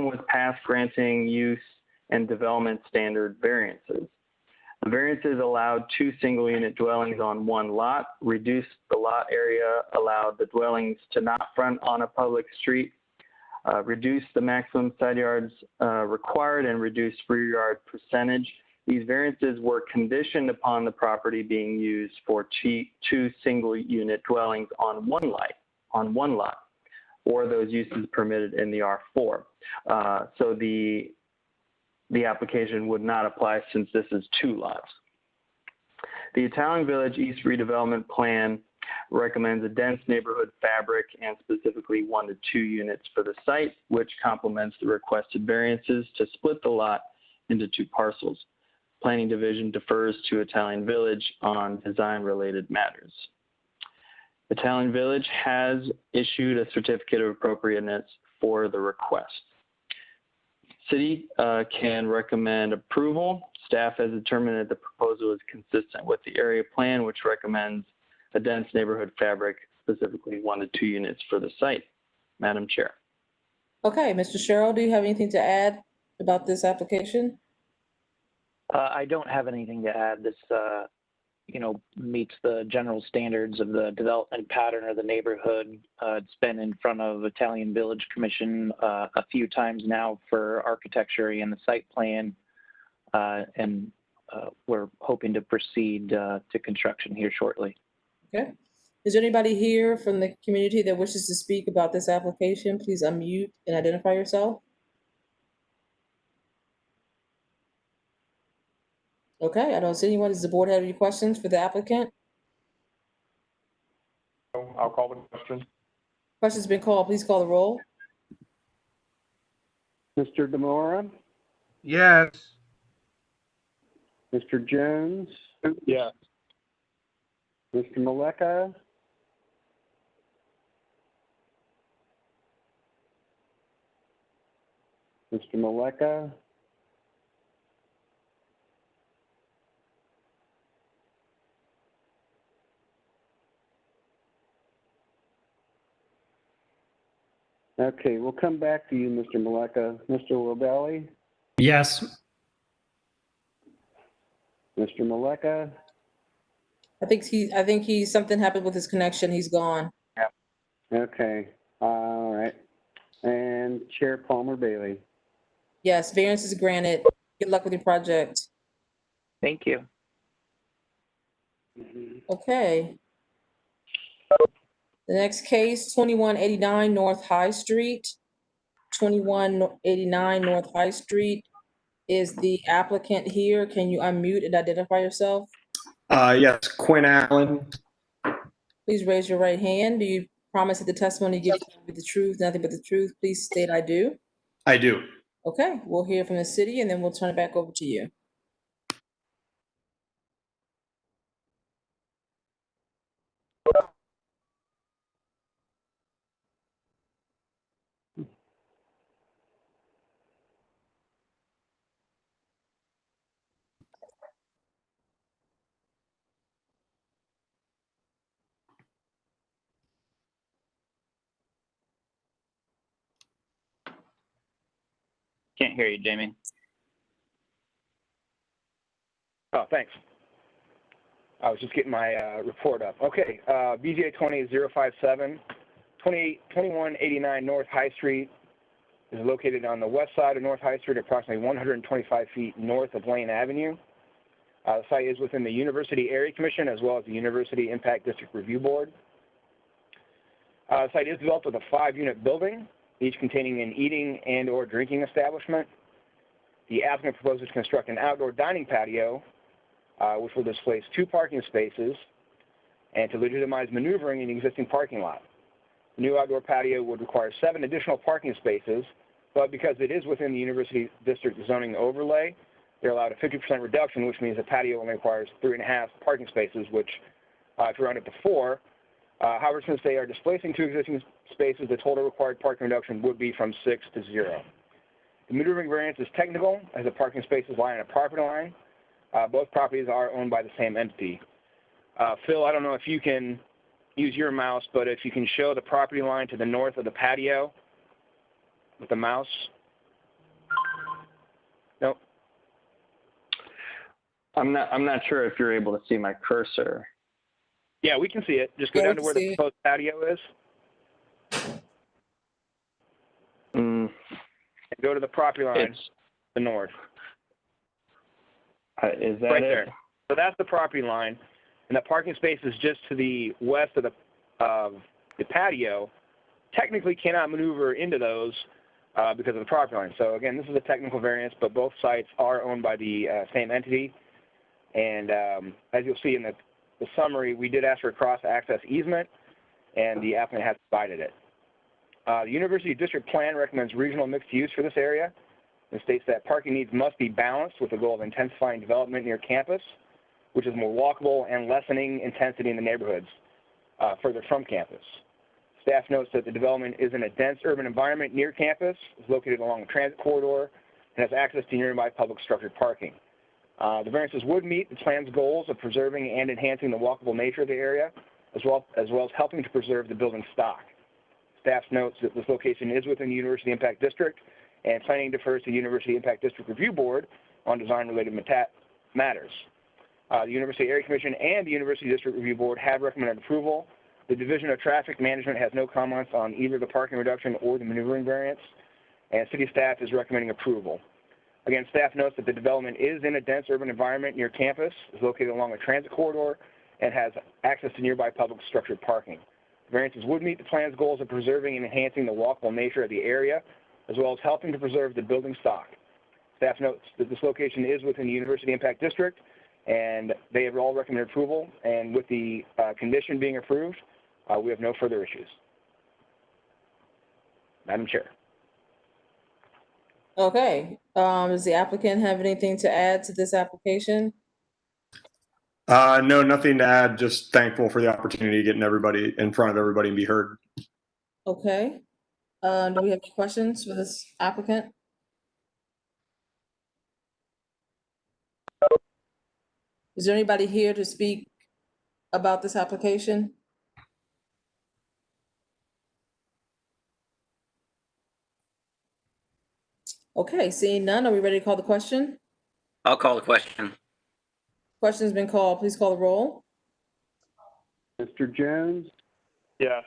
was passed granting use and development standard variances. The variances allowed 2 single unit dwellings on 1 lot, reduced the lot area, allowed the dwellings to not front on a public street, reduced the maximum side yards required, and reduced rear yard percentage. These variances were conditioned upon the property being used for 2 single unit dwellings on one lot, or those uses permitted in the R4. So the application would not apply since this is 2 lots. The Italian Village East Redevelopment Plan recommends a dense neighborhood fabric and specifically 1 to 2 units for the site, which complements the requested variances to split the lot into 2 parcels. Planning Division defers to Italian Village on design-related matters. Italian Village has issued a certificate of appropriateness for the request. City can recommend approval. Staff has determined that the proposal is consistent with the area plan, which recommends a dense neighborhood fabric, specifically 1 to 2 units for the site. Madam Chair. Okay, Mr. Sherrill, do you have anything to add about this application? I don't have anything to add. This, meets the general standards of the development pattern of the neighborhood. It's been in front of Italian Village Commission a few times now for architecture and the site plan, and we're hoping to proceed to construction here shortly. Okay. Is there anybody here from the community that wishes to speak about this application? Please unmute and identify yourself. Okay, I don't see anyone. Does the board have any questions for the applicant? I'll call the question. Question's been called. Please call the roll. Mr. Demora, Yes. Mr. Jones, Yes. Mr. Maleka, Mr. Maleka, okay, we'll come back to you, Mr. Maleka. Mr. Lobelli, Yes. Mr. Maleka, I think he's something happened with his connection. He's gone. okay, all right. And Chair Palmer Bailey. Yes, variance is granted. Good luck with your project. Thank you. Okay. The next case, 2189 North High Street. 2189 North High Street. Is the applicant here? Can you unmute and identify yourself? Yes, Quinn Allen. Please raise your right hand. Do you promise that the testimony you give will be the truth, nothing but the truth? Please state I do. I do. Okay, we'll hear from the city and then we'll turn it back over to you. Can't hear you, Jamie. Oh, thanks. I was just getting my report up. Okay, BZA 20057, 2189 North High Street is located on the west side of North High Street, approximately 125 feet north of Lane Avenue. The site is within the University Area Commission as well as the University Impact District Review Board. The site is developed with a 5-unit building, each containing an eating and or drinking establishment. The applicant proposes to construct an outdoor dining patio, which will displace 2 parking spaces and to legitimize maneuvering in the existing parking lot. The new outdoor patio would require 7 additional parking spaces, but because it is within the University District zoning overlay, they're allowed a 50% reduction, which means the patio only requires 3.5 parking spaces, which if you round it to 4, however, since they are displacing 2 existing spaces, the total required parking reduction would be from 6 to 0. The maneuvering variance is technical, as the parking spaces lie on a property line. Both properties are owned by the same entity. Phil, I don't know if you can use your mouse, but if you can show the property line to the north of the patio with the mouse. Nope. I'm not sure if you're able to see my cursor. Yeah, we can see it. Just go down to where the proposed patio is. And go to the property line to the north. Is that right it? there? So that's the property line, and the parking space is just to the west of the patio. Technically cannot maneuver into those because of the property line. So again, this is a technical variance, but both sites are owned by the same entity. And as you'll see in the the summary, we did ask for a cross-access easement, and the applicant has provided it. The University District Plan recommends regional mixed use for this area. It states that parking needs must be balanced with the goal of intensifying development near campus, which is more walkable and lessening intensity in the neighborhoods further from campus. Staff notes that the development is in a dense urban environment near campus, is located along a transit corridor, and has access to nearby public structured parking. The variances would meet the plan's goals of preserving and enhancing the walkable nature of the area, as well as helping to preserve the building stock. Staff notes that this location is within the University Impact District, and planning defers to the University Impact District Review Board on design-related matters. The University Area Commission and the University District Review Board have recommended approval. The Division of Traffic Management has no comments on either the parking reduction or the maneuvering variance, and city staff is recommending approval. Again, staff notes that the development is in a dense urban environment near campus, is located along a transit corridor, and has access to nearby public structured parking. The variances would meet the plan's goals of preserving and enhancing the walkable nature of the area, as well as helping to preserve the building stock. Staff notes that this location is within the University Impact District, and they have all recommended approval, and with the condition being approved, we have no further issues. Madam Chair. Okay, does the applicant have anything to add to this application? No, nothing to add. Just thankful for the opportunity to get everybody in front of everybody and be heard. Okay, do we have any questions for this applicant? Is there anybody here to speak about this application? Okay, seeing none, are we ready to call the question? I'll call the question. Question's been called. Please call the roll. Mr. Jones? Yes.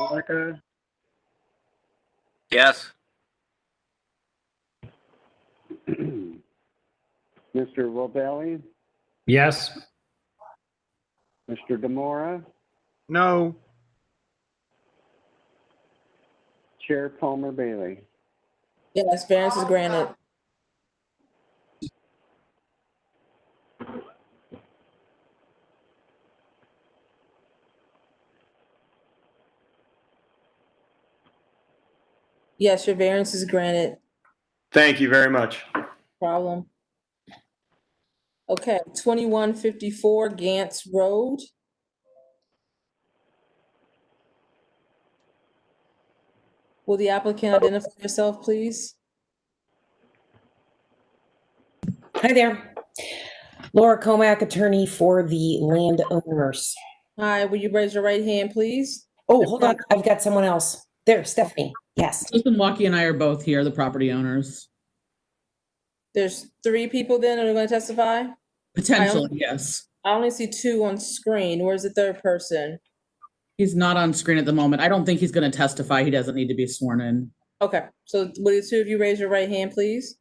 Malika? Yes. Mr. Robelli? Yes. Mr. Demora? No. Chair Palmer Bailey? Yes, variance is granted. Yes, your variance is granted. Thank you very much. Problem. Okay, 2154 Gantz Road. Will the applicant identify yourself, please? Hi there. Laura Comack, attorney for the landowners. Hi, will you raise your right hand, please? Oh, hold on. I've got someone else. There, Stephanie. Yes. Susan Waukee and I are both here, the property owners. There's 3 people then that are going to testify? Potentially, yes. I only see 2 on screen. Where's the 3rd person? He's not on screen at the moment. I don't think he's going to testify. He doesn't need to be sworn in. Okay, so will the 2 of you raise your right hand, please?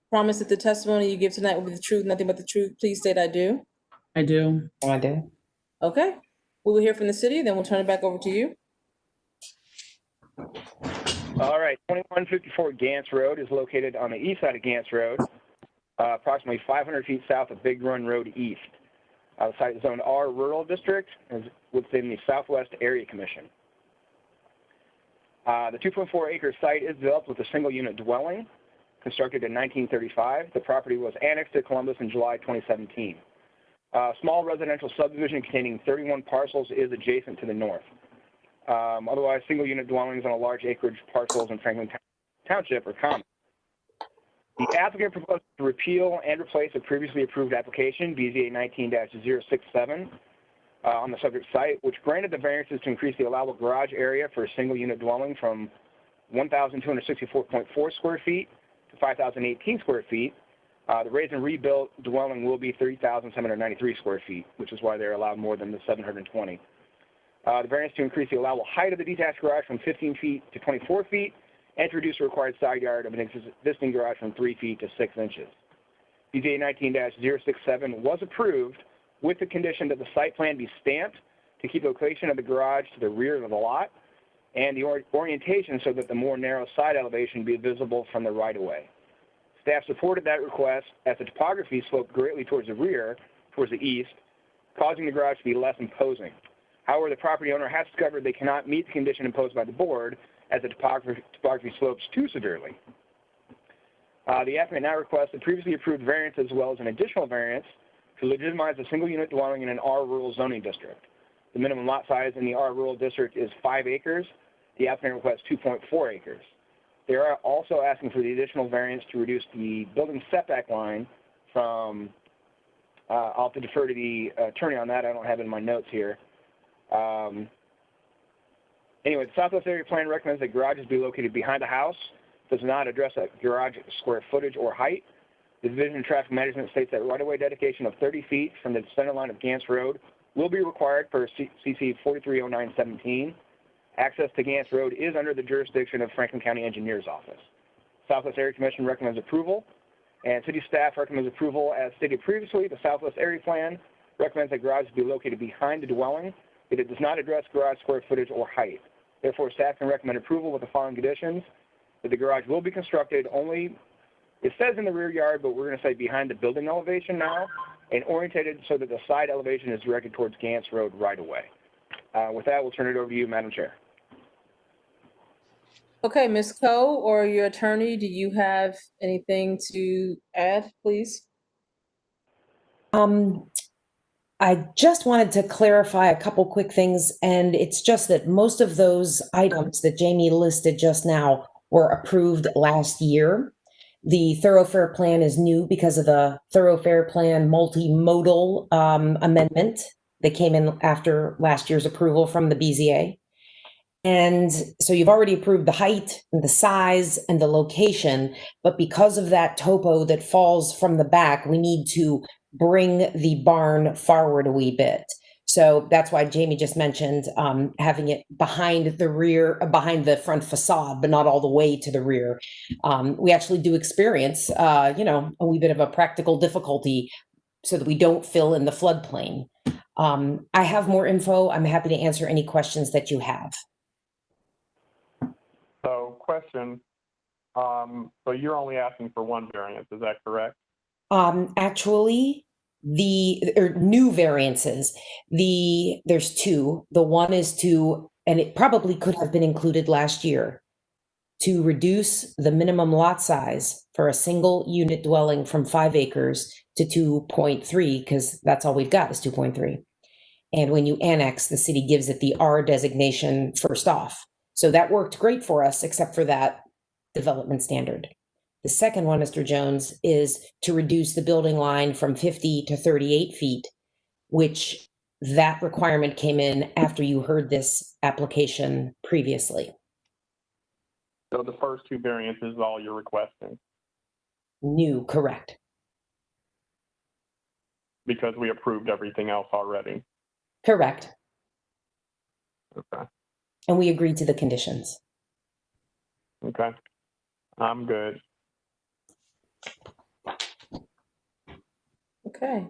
Promise that the testimony you give tonight will be the truth, nothing but the truth. Please state I do. I do. I do. Okay, we will hear from the city, then we'll turn it back over to you. All right, 2154 Gantz Road is located on the east side of Gantz Road, approximately 500 feet south of Big Run Road East. The site is zoned R Rural District and is within the Southwest Area Commission. The 2.4 acre site is developed with a single unit dwelling, constructed in 1935. The property was annexed to Columbus in July 2017. A small residential subdivision containing 31 parcels is adjacent to the north. Otherwise, single unit dwellings on a large acreage parcels in Franklin Township are common. The applicant proposes to repeal and replace a previously approved application, BZA 19-067, on the subject site, which granted the variances to increase the allowable garage area for a single unit dwelling from 1,264.4 square feet to 5,018 square feet. The raised and rebuilt dwelling will be 3,793 square feet, which is why they're allowed more than the 720. The variance to increase the allowable height of the detached garage from 15 feet to 24 feet and to reduce the required side yard of an existing garage from 3 feet to 6 inches. BZA 19-067 was approved with the condition that the site plan be stamped to keep the location of the garage to the rear of the lot and the orientation so that the more narrow side elevation be visible from the right-of-way. Staff supported that request as the topography sloped greatly towards the rear, towards the east, causing the garage to be less imposing. However, the property owner has discovered they cannot meet the condition imposed by the board as the topography slopes too severely. The applicant now requests a previously approved variance as well as an additional variance to legitimize a single-unit dwelling in an R rural zoning district. The minimum lot size in the R rural district is 5 acres. The applicant requests 2.4 acres. They are also asking for the additional variance to reduce the building setback line from, I'll have to defer to the attorney on that. I don't have it in my notes here. Anyway, the Southwest Area Plan recommends that garages be located behind the house. Does not address that garage square footage or height. The Division of Traffic Management states that right-of-way dedication of 30 feet from the center line of Gantz Road will be required per CC 430917. Access to Gantz Road is under the jurisdiction of Franklin County Engineer's Office. Southwest Area Commission recommends approval, and city staff recommends approval. As stated previously, the Southwest Area Plan recommends that garages be located behind the dwelling, but it does not address garage square footage or height. Therefore, staff can recommend approval with the following conditions: that the garage will be constructed only, it says in the rear yard, but we're going to say behind the building elevation now, and orientated so that the side elevation is directed towards Gantz Road right away. With that, we'll turn it over to you, Madam Chair. Okay, Ms. Coe or your attorney, do you have anything to add, please? I just wanted to clarify a couple quick things, and it's just that most of those items that Jamie listed just now were approved last year. The thoroughfare plan is new because of the thoroughfare plan multimodal amendment that came in after last year's approval from the BZA. And so you've already approved the height and the size and the location, but because of that topo that falls from the back, we need to bring the barn forward a wee bit. So that's why Jamie just mentioned having it behind the rear, behind the front facade, but not all the way to the rear. We actually do experience, a wee bit of a practical difficulty so that we don't fill in the floodplain. I have more info. I'm happy to answer any questions that you have. So question, so you're only asking for one variance, is that correct? Actually, new variances. There's two. The one is and it probably could have been included last year, to reduce the minimum lot size for a single unit dwelling from 5 acres to 2.3, because that's all we've got is 2.3. And when you annex, the city gives it the R designation first off. So that worked great for us, except for that development standard. The second one, Mr. Jones, is to reduce the building line from 50 to 38 feet, which that requirement came in after you heard this application previously. So the first two variances is all you're requesting? New, correct. Because we approved everything else already? Correct. Okay. And we agreed to the conditions. Okay. I'm good. Okay.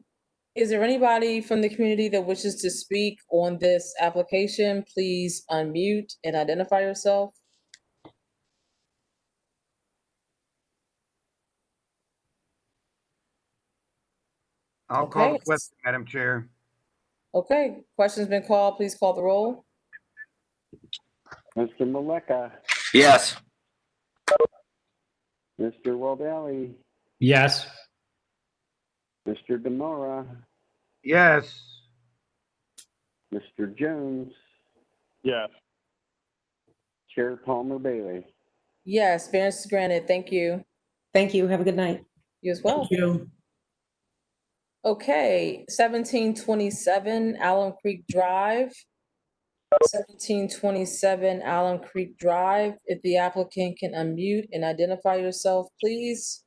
Is there anybody from the community that wishes to speak on this application? Please unmute and identify yourself. I'll call the Okay. question, Madam Chair. Okay, question's been called. Please call the roll. Mr. Maleka, Yes. Mr. Waldali, Yes. Mr. Demora, Yes. Mr. Jones, Yes. Chair Palmer Bailey. Yes, variance is granted. Thank you. Thank you. Have a good night. You as well. Thank you. Okay, 1727 Alum Creek Drive. 1727 Alum Creek Drive. If the applicant can unmute and identify yourself, please.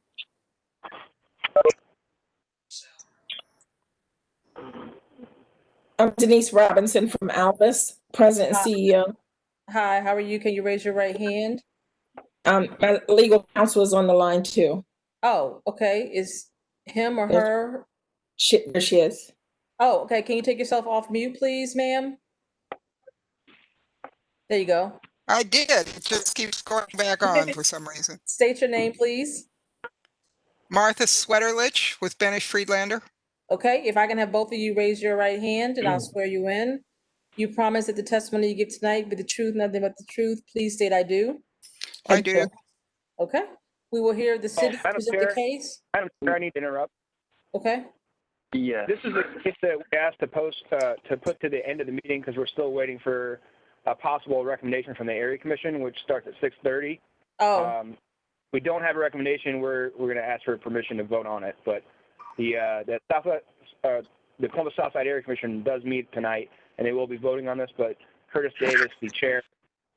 I'm Denise Robinson from Albus, President and CEO. Hi, how are you? Can you raise your right hand? My legal counsel is on the line too. Oh, okay. Is him or her? There she is. Oh, okay. Can you take yourself off mute, please, ma'am? There you go. I did. It just keeps going back on for some reason. State your name, please. Martha Sweterlich with Benish Friedlander. Okay, if I can have both of you raise your right hand and I'll swear you in. You promise that the testimony you give tonight be the truth, nothing but the truth. Please state I do. I do. Okay, we will hear the city Madam present the Chair, case. Madam Chair, I need to interrupt. Okay, Yeah. This is the case that we asked to post, to put to the end of the meeting because we're still waiting for a possible recommendation from the area commission, which starts at 6:30. oh, We don't have a recommendation. We're going to ask for permission to vote on it, but the Columbus Southside Area Commission does meet tonight, and they will be voting on this. But Curtis Davis, the chair,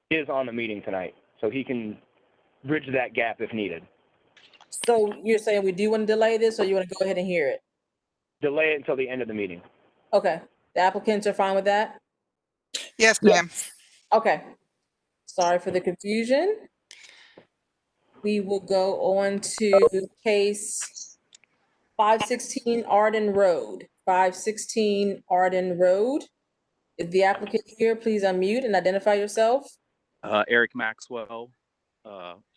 is on the meeting tonight, so he can bridge that gap if needed. so you're saying we do want to delay this or you want to go ahead and hear it? Delay it until the end of the meeting. Okay, the applicants are fine with that? Yes, ma'am. Okay, sorry for the confusion. We will go on to case 516 Arden Road. 516 Arden Road. Is the applicant here? Please unmute and identify yourself. Eric Maxwell,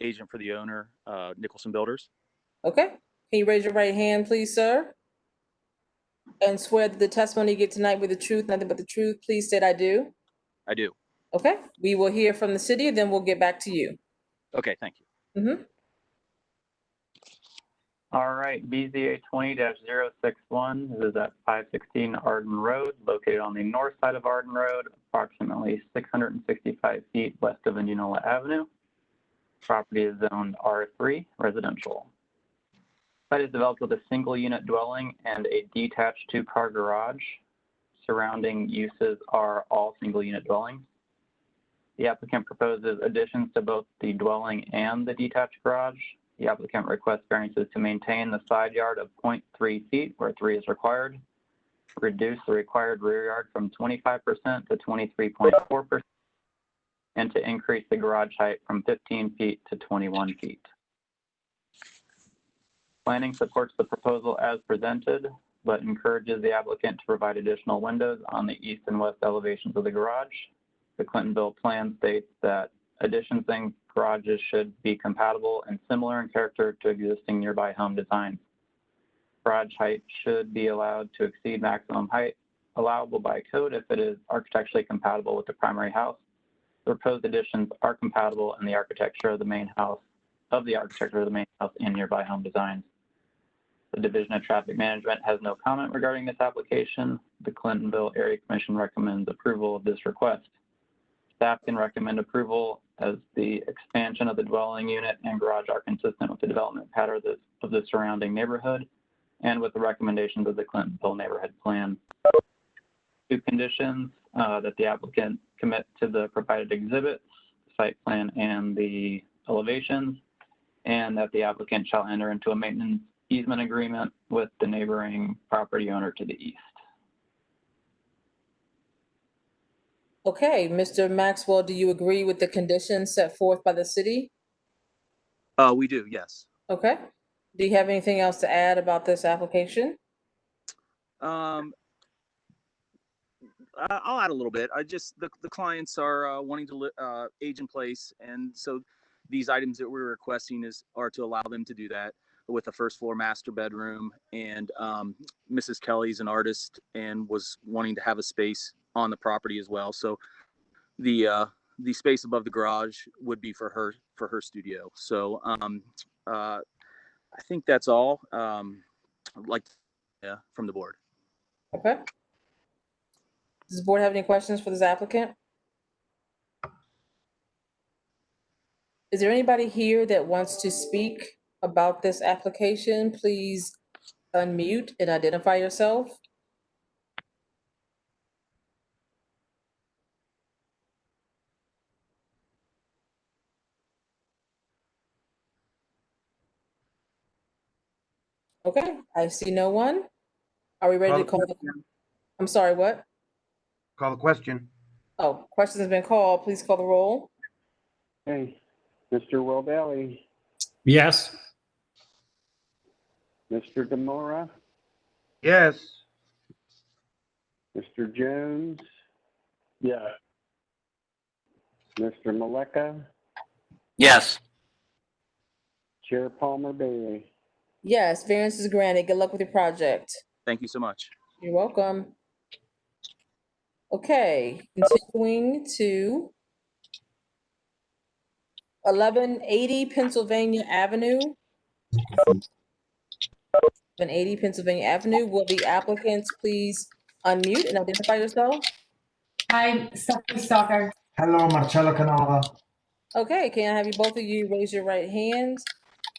agent for the owner, Nicholson Builders. Okay, can you raise your right hand, please, sir? And swear that the testimony you give tonight with the truth, nothing but the truth. Please state I do. I do. Okay, we will hear from the city, then we'll get back to you. Okay, thank you. All right, BZA 20-061. This is at 516 Arden Road, located on the north side of Arden Road, approximately 665 feet west of Indianola Avenue. Property is zoned R3 residential. Site is developed with a single unit dwelling and a detached 2-car garage. Surrounding uses are all single unit dwellings. The applicant proposes additions to both the dwelling and the detached garage. The applicant requests variances to maintain the side yard of 0.3 feet where 3 is required, reduce the required rear yard from 25% to 23.4%, and to increase the garage height from 15 feet to 21 feet. Planning supports the proposal as presented, but encourages the applicant to provide additional windows on the east and west elevations of the garage. The Clintonville plan states that additions and garages should be compatible and similar in character to existing nearby home designs. Garage height should be allowed to exceed maximum height allowable by code if it is architecturally compatible with the primary house. The proposed additions are compatible in the architecture of the main house, and nearby home designs. The Division of Traffic Management has no comment regarding this application. The Clintonville Area Commission recommends approval of this request. Staff can recommend approval as the expansion of the dwelling unit and garage are consistent with the development pattern of the surrounding neighborhood and with the recommendations of the Clintonville Neighborhood Plan. 2 conditions that the applicant commit to the provided exhibits, site plan, and the elevations, and that the applicant shall enter into a maintenance easement agreement with the neighboring property owner to the east. Okay, Mr. Maxwell, do you agree with the conditions set forth by the city? We do, yes. Okay. Do you have anything else to add about this application? I'll add a little bit. The clients are wanting to age in place, and so these items that we're requesting are to allow them to do that with a first floor master bedroom. And Mrs. Kelly's an artist and was wanting to have a space on the property as well. So the space above the garage would be for her studio. So I think that's all. From the board. Okay. Does the board have any questions for this applicant? Is there anybody here that wants to speak about this application? Please unmute and identify yourself. Okay, I see no one. Are we ready to call the, I'm sorry, what? Call the question. Oh, question has been called. Please call the roll. Okay, Mr. Wellbelly, Yes. Mr. Demora, Yes. Mr. Jones, Yeah. Mr. Maleka, Yes. Chair Palmer Bailey. Yes, variance is granted. Good luck with your project. Thank you so much. You're welcome. Okay, continuing to 1180 Pennsylvania Avenue. 1180 Pennsylvania Avenue. Will the applicants please unmute and identify yourself? Hi, Stephanie Stalker. Hello, Marcello Canova. Okay, can I have you both of you raise your right hands?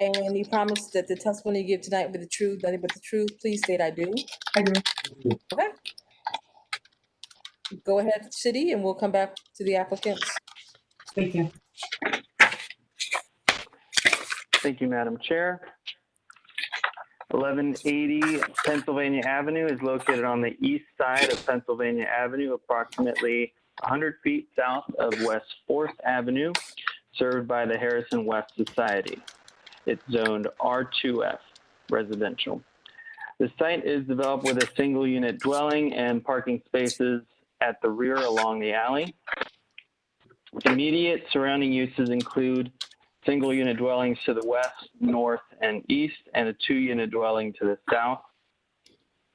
And you promise that the testimony you give tonight will be the truth, nothing but the truth. Please state I do. I do. Okay. Go ahead, City, and we'll come back to the applicants. Thank you. Thank you, Madam Chair. 1180 Pennsylvania Avenue is located on the east side of Pennsylvania Avenue, approximately 100 feet south of West 4th Avenue, served by the Harrison West Society. It's zoned R2F, residential. The site is developed with a single unit dwelling and parking spaces at the rear along the alley. Immediate surrounding uses include single unit dwellings to the west, north, and east, and a 2-unit dwelling to the south.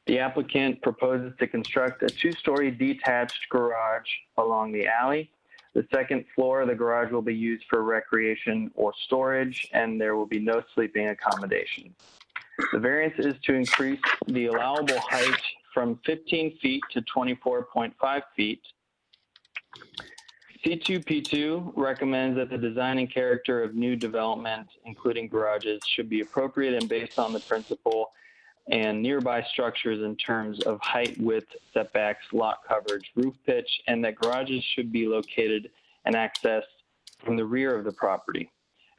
The applicant proposes to construct a 2-story detached garage along the alley. The second floor of the garage will be used for recreation or storage, and there will be no sleeping accommodation. The variance is to increase the allowable height from 15 feet to 24.5 feet. C2P2 recommends that the design and character of new development, including garages, should be appropriate and based on the principal and nearby structures in terms of height, width, setbacks, lot coverage, roof pitch, and that garages should be located and accessed from the rear of the property.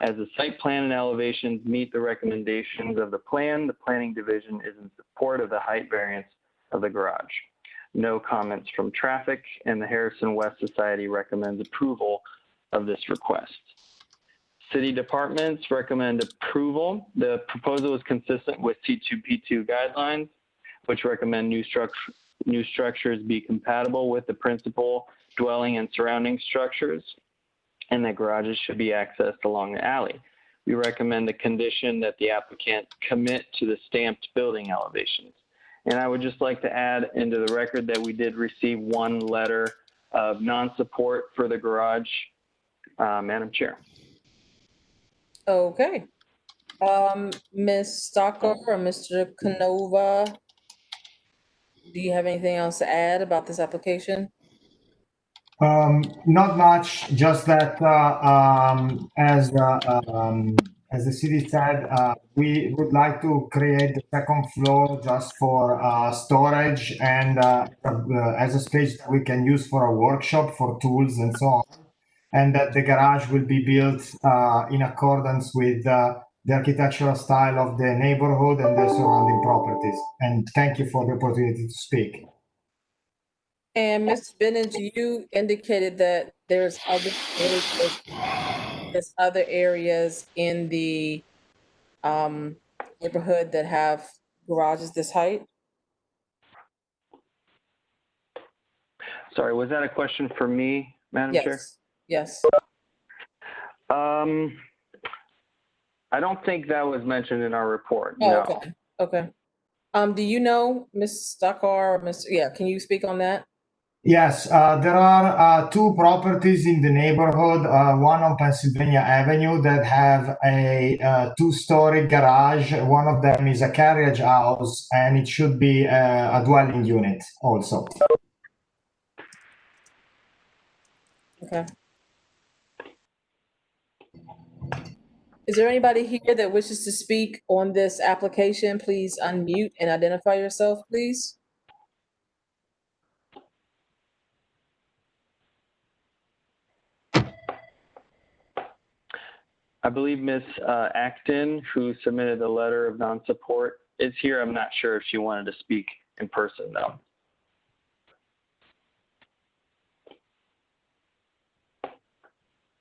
As the site plan and elevations meet the recommendations of the plan, the planning division is in support of the height variance of the garage. No comments from traffic, and the Harrison West Society recommends approval of this request. City departments recommend approval. The proposal is consistent with C2P2 guidelines, which recommend new structures be compatible with the principal dwelling and surrounding structures, and that garages should be accessed along the alley. We recommend the condition that the applicant commit to the stamped building elevations. And I would just like to add into the record that we did receive one letter of non-support for the garage, Madam Chair. Okay. Ms. Stocker or Mr. Canova, do you have anything else to add about this application? Not much, just that as the city said, we would like to create the second floor just for storage and as a space that we can use for a workshop for tools and so on. And that the garage will be built in accordance with the architectural style of the neighborhood and the surrounding properties. And thank you for the opportunity to speak. And Mr. Bennett, you indicated that there's other areas in the neighborhood that have garages this height? Sorry, was that a question for me, Madam Chair? Yes. I don't think that was mentioned in our report. Oh, No. okay. Do you know, Ms. Stocker or can you speak on that? Yes, there are 2 properties in the neighborhood, one on Pennsylvania Avenue that have a 2-story garage. One of them is a carriage house, and it should be a dwelling unit also. Okay. Is there anybody here that wishes to speak on this application? Please unmute and identify yourself, please. I believe Ms. Acton, who submitted the letter of non-support, is here. I'm not sure if she wanted to speak in person, though.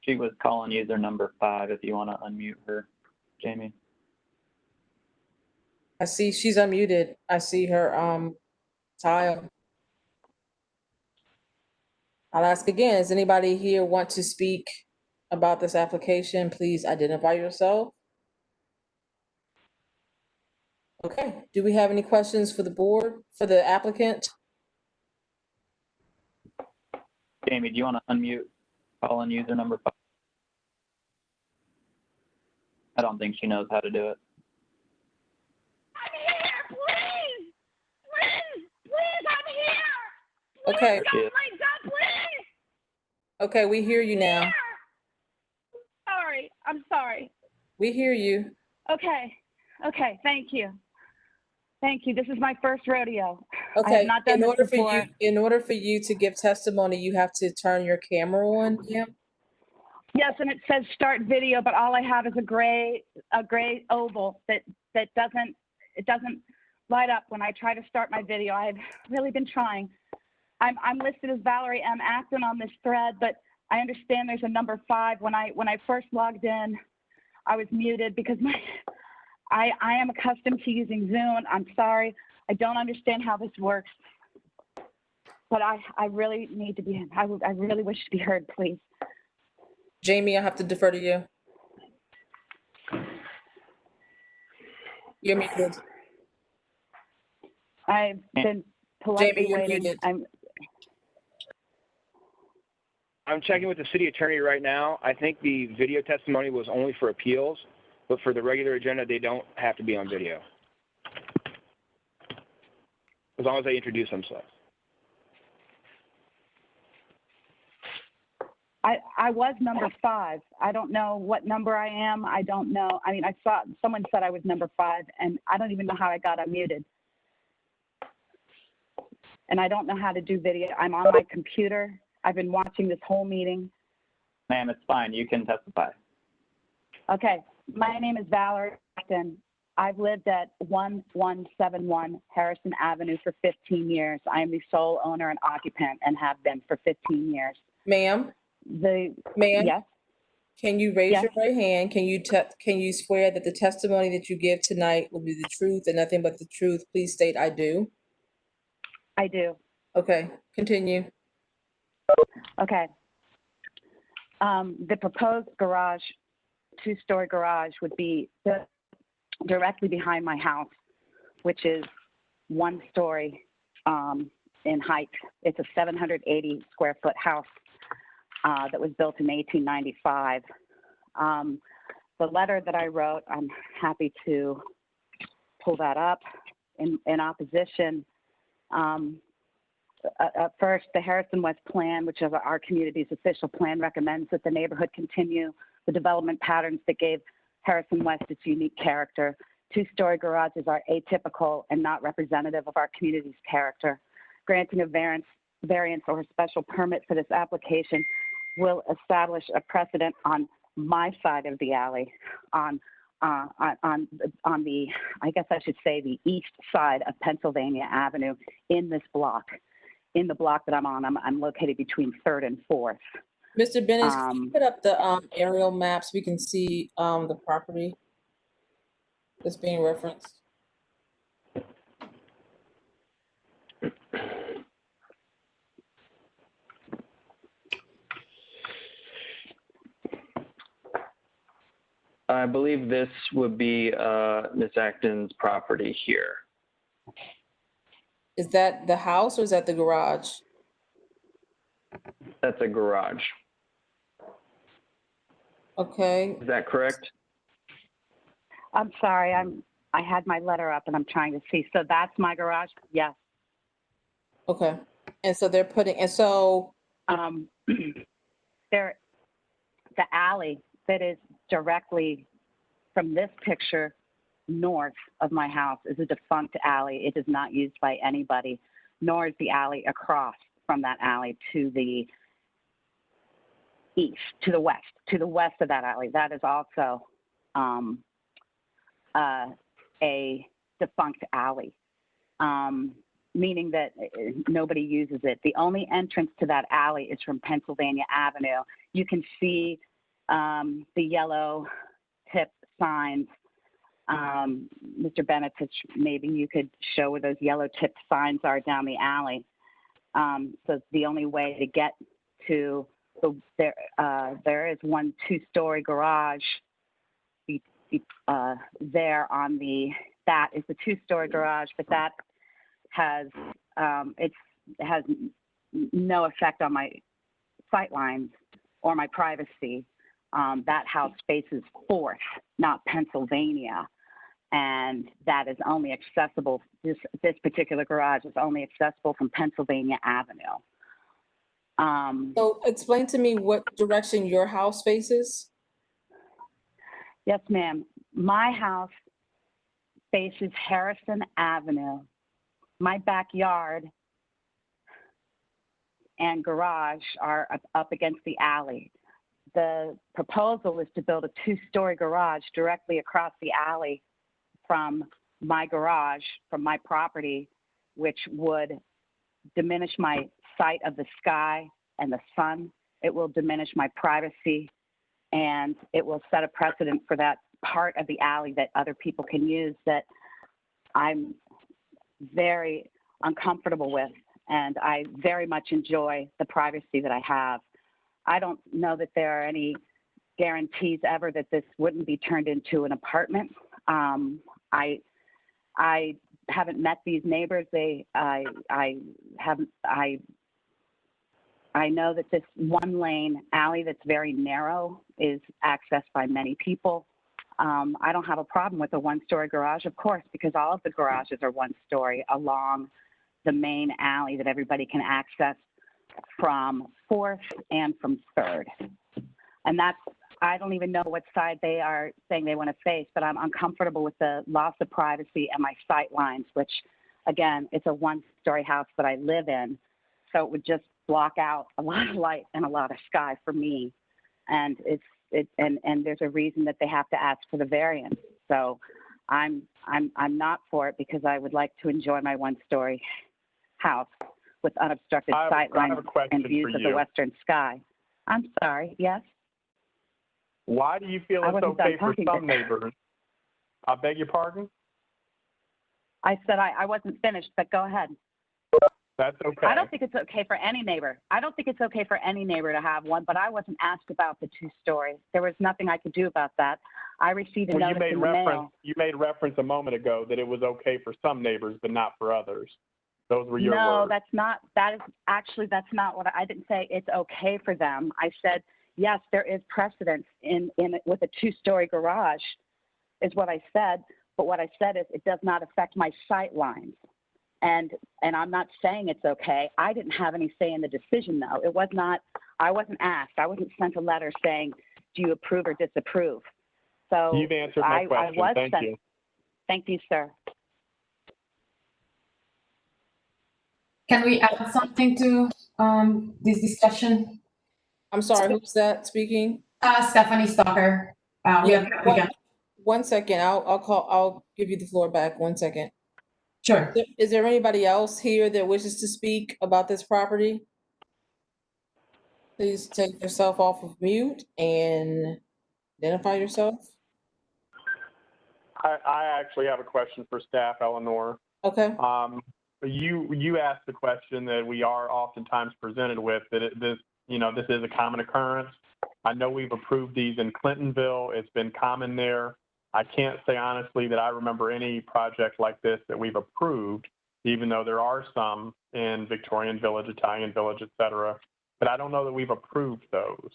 She was calling user number 5 if you want to unmute her, Jamie. I see she's unmuted. I see her tile. I'll ask again, does anybody here want to speak about this application? Please identify yourself. Okay, do we have any questions for the board, for the applicant? Jamie, do you want to unmute call in user number 5? I don't think she knows how to do it. Okay. There she is. Okay, we hear you now. Sorry, I'm sorry. We hear you. Okay, thank you. Thank you. This is my first rodeo. I Okay, have not done this before. in order for you to give testimony, you have to turn your camera on, ma'am. Yes, and it says start video, but all I have is a gray oval that doesn't light up when I try to start my video. I've really been trying. I'm listed as Valerie M. Acton on this thread, but I understand there's a number 5. When I first logged in, I was muted because I am accustomed to using Zoom. I'm sorry. I don't understand how this works, but I really need to be, I really wish to be heard, please. Jamie, I have to defer to you. You're muted. I've been politely Jamie, you're waiting. muted. I'm checking with the city attorney right now. I think the video testimony was only for appeals, but for the regular agenda, they don't have to be on video. As long as they introduce themselves. I was number 5. I don't know what number I am. I don't know. I mean, I saw someone said I was number 5, and I don't even know how I got unmuted. And I don't know how to do video. I'm on my computer. I've been watching this whole meeting. Ma'am, it's fine. You can testify. Okay. My name is Valerie Acton. I've lived at 1171 Harrison Avenue for 15 years. I am the sole owner and occupant and have been for 15 years. Ma'am? Ma'am? Yes? Can you raise Yes. your right hand? Can you swear that the testimony that you give tonight will be the truth and nothing but the truth? Please state I do. I do. Okay, continue. Okay. The proposed garage, 2-story garage, would be directly behind my house, which is 1 story in height. It's a 780 square foot house that was built in 1895. The letter that I wrote, I'm happy to pull that up in opposition. First, the Harrison West Plan, which is our community's official plan, recommends that the neighborhood continue the development patterns that gave Harrison West its unique character. 2-story garages are atypical and not representative of our community's character. Granting a variance or a special permit for this application will establish a precedent on my side of the alley, on the, I guess I should say, the east side of Pennsylvania Avenue in this block. In the block that I'm on, I'm located between 3rd and 4th. Mr. Bennett, can you put up the aerial maps? We can see the property that's being referenced. I believe this would be Ms. Acton's property here. Is that the house or is that the garage? That's a garage. Okay. Is that correct? I'm sorry, I had my letter up and I'm trying to see. So that's my garage? Yes. Okay. And so they're putting, and so the alley that is directly from this picture north of my house is a defunct alley. It is not used by anybody, nor is the alley across from that alley to the east, to the west of that alley. That is also a defunct alley, meaning that nobody uses it. The only entrance to that alley is from Pennsylvania Avenue. You can see the yellow tip signs. Mr. Bennett, maybe you could show where those yellow tip signs are down the alley. So the only way to get to there is 1 2-story garage there on the that is the two-story garage, but that has, it has no effect on my sight lines or my privacy. That house faces 4th, not Pennsylvania. And that is only accessible, this particular garage is only accessible from Pennsylvania Avenue. So explain to me what direction your house faces. Yes, ma'am. My house faces Harrison Avenue. My backyard and garage are up against the alley. The proposal is to build a 2-story garage directly across the alley from my garage, from my property, which would diminish my sight of the sky and the sun. It will diminish my privacy, and it will set a precedent for that part of the alley that other people can use that I'm very uncomfortable with, and I very much enjoy the privacy that I have. I don't know that there are any guarantees ever that this wouldn't be turned into an apartment. I haven't met these neighbors. I know that this 1-lane alley that's very narrow is accessed by many people. I don't have a problem with a 1-story garage, of course, because all of the garages are 1-story along the main alley that everybody can access from 4th and from 3rd. And that's, I don't even know what side they are saying they want to face, but I'm uncomfortable with the loss of privacy and my sight lines, which, again, it's a 1-story house that I live in. So it would just block out a lot of light and a lot of sky for me. And and there's a reason that they have to ask for the variance. So I'm not for it because I would like to enjoy my 1-story house with unobstructed sight lines and views of the western sky. I'm sorry, yes? Why do you feel it's okay for some neighbors? I beg your pardon? I said I wasn't finished, but go ahead. That's okay. I don't think it's okay for any neighbor. I don't think it's okay for any neighbor to have one, but I wasn't asked about the 2-story. There was nothing I could do about that. I received a notice in the mail. You made reference a moment ago that it was okay for some neighbors, but not for others. Those were your words. No, that's not what I didn't say. It's okay for them. I said, yes, there is precedence in with a 2-story garage is what I said. But what I said is it does not affect my sight lines. And I'm not saying it's okay. I didn't have any say in the decision, though. It was not, I wasn't asked. I wasn't sent a letter saying, do you approve or disapprove? So you've answered my question. Thank you. Thank you, sir. Can we add something to this discussion? I'm sorry, who's that speaking? Stephanie Stalker. One second, I'll give you the floor back. 1 second. Sure. Is there anybody else here that wishes to speak about this property? Please take yourself off of mute and identify yourself. I actually have a question for staff, Eleanor. Okay. You asked the question that we are oftentimes presented with, that this is a common occurrence. I know we've approved these in Clintonville. It's been common there. I can't say honestly that I remember any project like this that we've approved, even though there are some in Victorian Village, Italian Village, et cetera. But I don't know that we've approved those.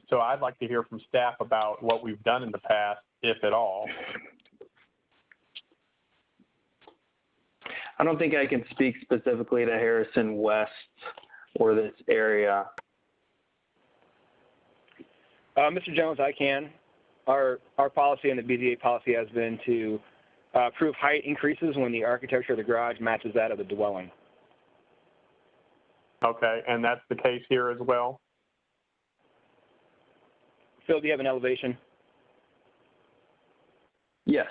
So I'd like to hear from staff about what we've done in the past, if at all. I don't think I can speak specifically to Harrison West or this area. Mr. Jones, I can. Our policy and the BZA policy has been to approve height increases when the architecture of the garage matches that of the dwelling. Okay, and that's the case here as well? Phil, do you have an elevation? Yes.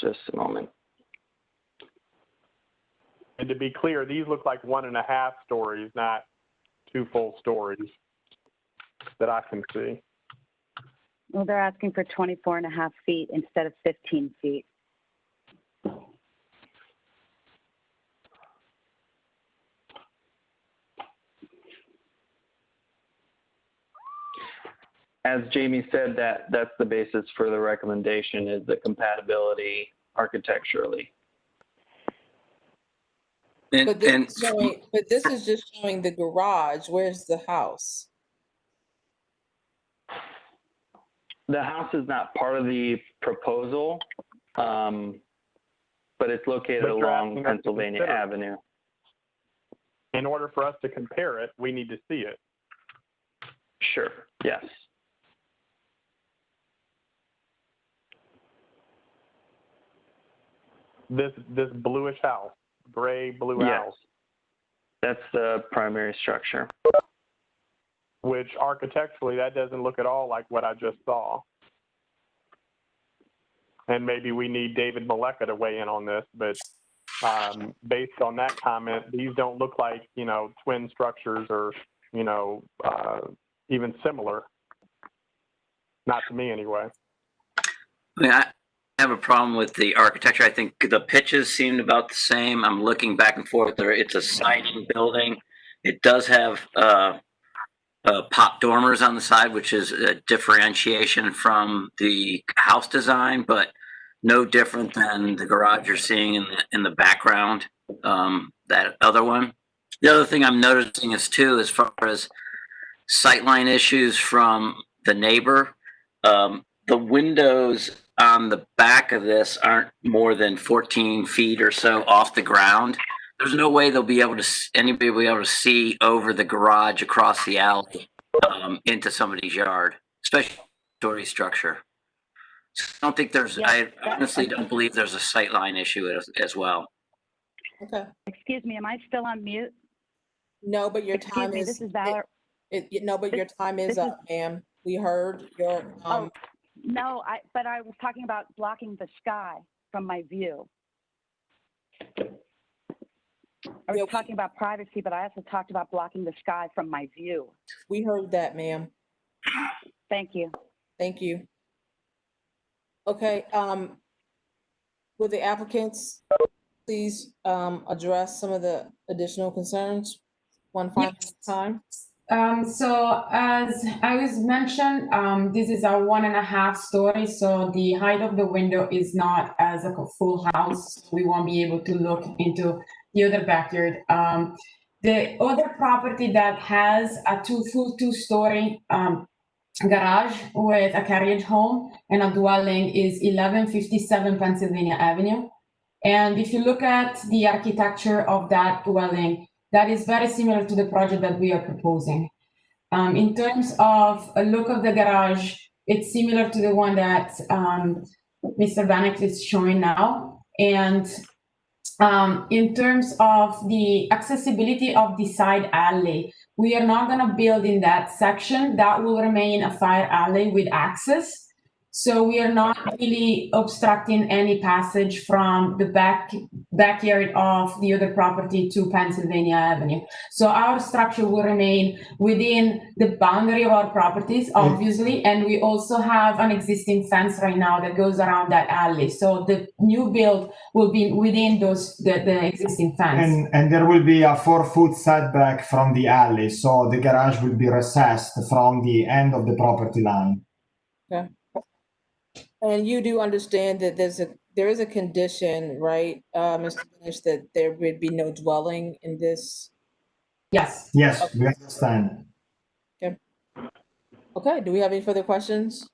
Just a moment. And to be clear, these look like 1.5 stories, not 2 full stories that I can see. Well, they're asking for 24.5 feet instead of 15 feet. as Jamie said, that's the basis for the recommendation is the compatibility architecturally. But this is just showing the garage. Where's the house? The house is not part of the proposal, but it's located But you're along asking us to Pennsylvania consider it. Avenue. In order for us to compare it, we need to see it. Sure, yes. This bluish house, gray blue Yes. house, That's the primary structure. which architecturally that doesn't look at all like what I just saw. And maybe we need David Maleka to weigh in on this, but based on that comment, these don't look like, twin structures or, even similar. Not to me anyway. I mean, I have a problem with the architecture. I think the pitches seemed about the same. I'm looking back and forth there. It's a siding building. It does have pop dormers on the side, which is a differentiation from the house design, but no different than the garage you're seeing in the background, that other one. The other thing I'm noticing is too, as far as sightline issues from the neighbor, the windows on the back of this aren't more than 14 feet or so off the ground. There's no way anybody will be able to see over the garage across the alley into somebody's yard, especially story structure. So I don't think I honestly don't believe there's a sightline issue as well. Okay. Excuse me, am I still on mute? No, but your Excuse time me, is. this is Valor. No, but your time is up, ma'am. We heard your. No, but I was talking about blocking the sky from my view. I was talking about privacy, but I also talked about blocking the sky from my view. We heard that, ma'am. Thank you. Thank you. Okay, will the applicants please address some of the additional concerns one final time? So as I was mentioned, this is a 1.5 story, so the height of the window is not as a full house. We won't be able to look into the other backyard. The other property that has a full two-story garage with a carriage home and a dwelling is 1157 Pennsylvania Avenue. And if you look at the architecture of that dwelling, that is very similar to the project that we are proposing. In terms of a look of the garage, it's similar to the one that Mr. Bannock is showing now. And in terms of the accessibility of the side alley, we are not going to build in that section. That will remain a fire alley with access. So we are not really obstructing any passage from the backyard of the other property to Pennsylvania Avenue. So our structure will remain within the boundary of our properties, obviously, and we also have an existing fence right now that goes around that alley. So the new build will be within the existing fence. And there will be a 4-foot setback from the alley, so the garage will be recessed from the end of the property line. Okay. And you do understand that there is a condition, right, Mr. Finish, that there would be no dwelling in this? Yes. Yes, Okay. we understand. Okay. Okay, do we have any further questions?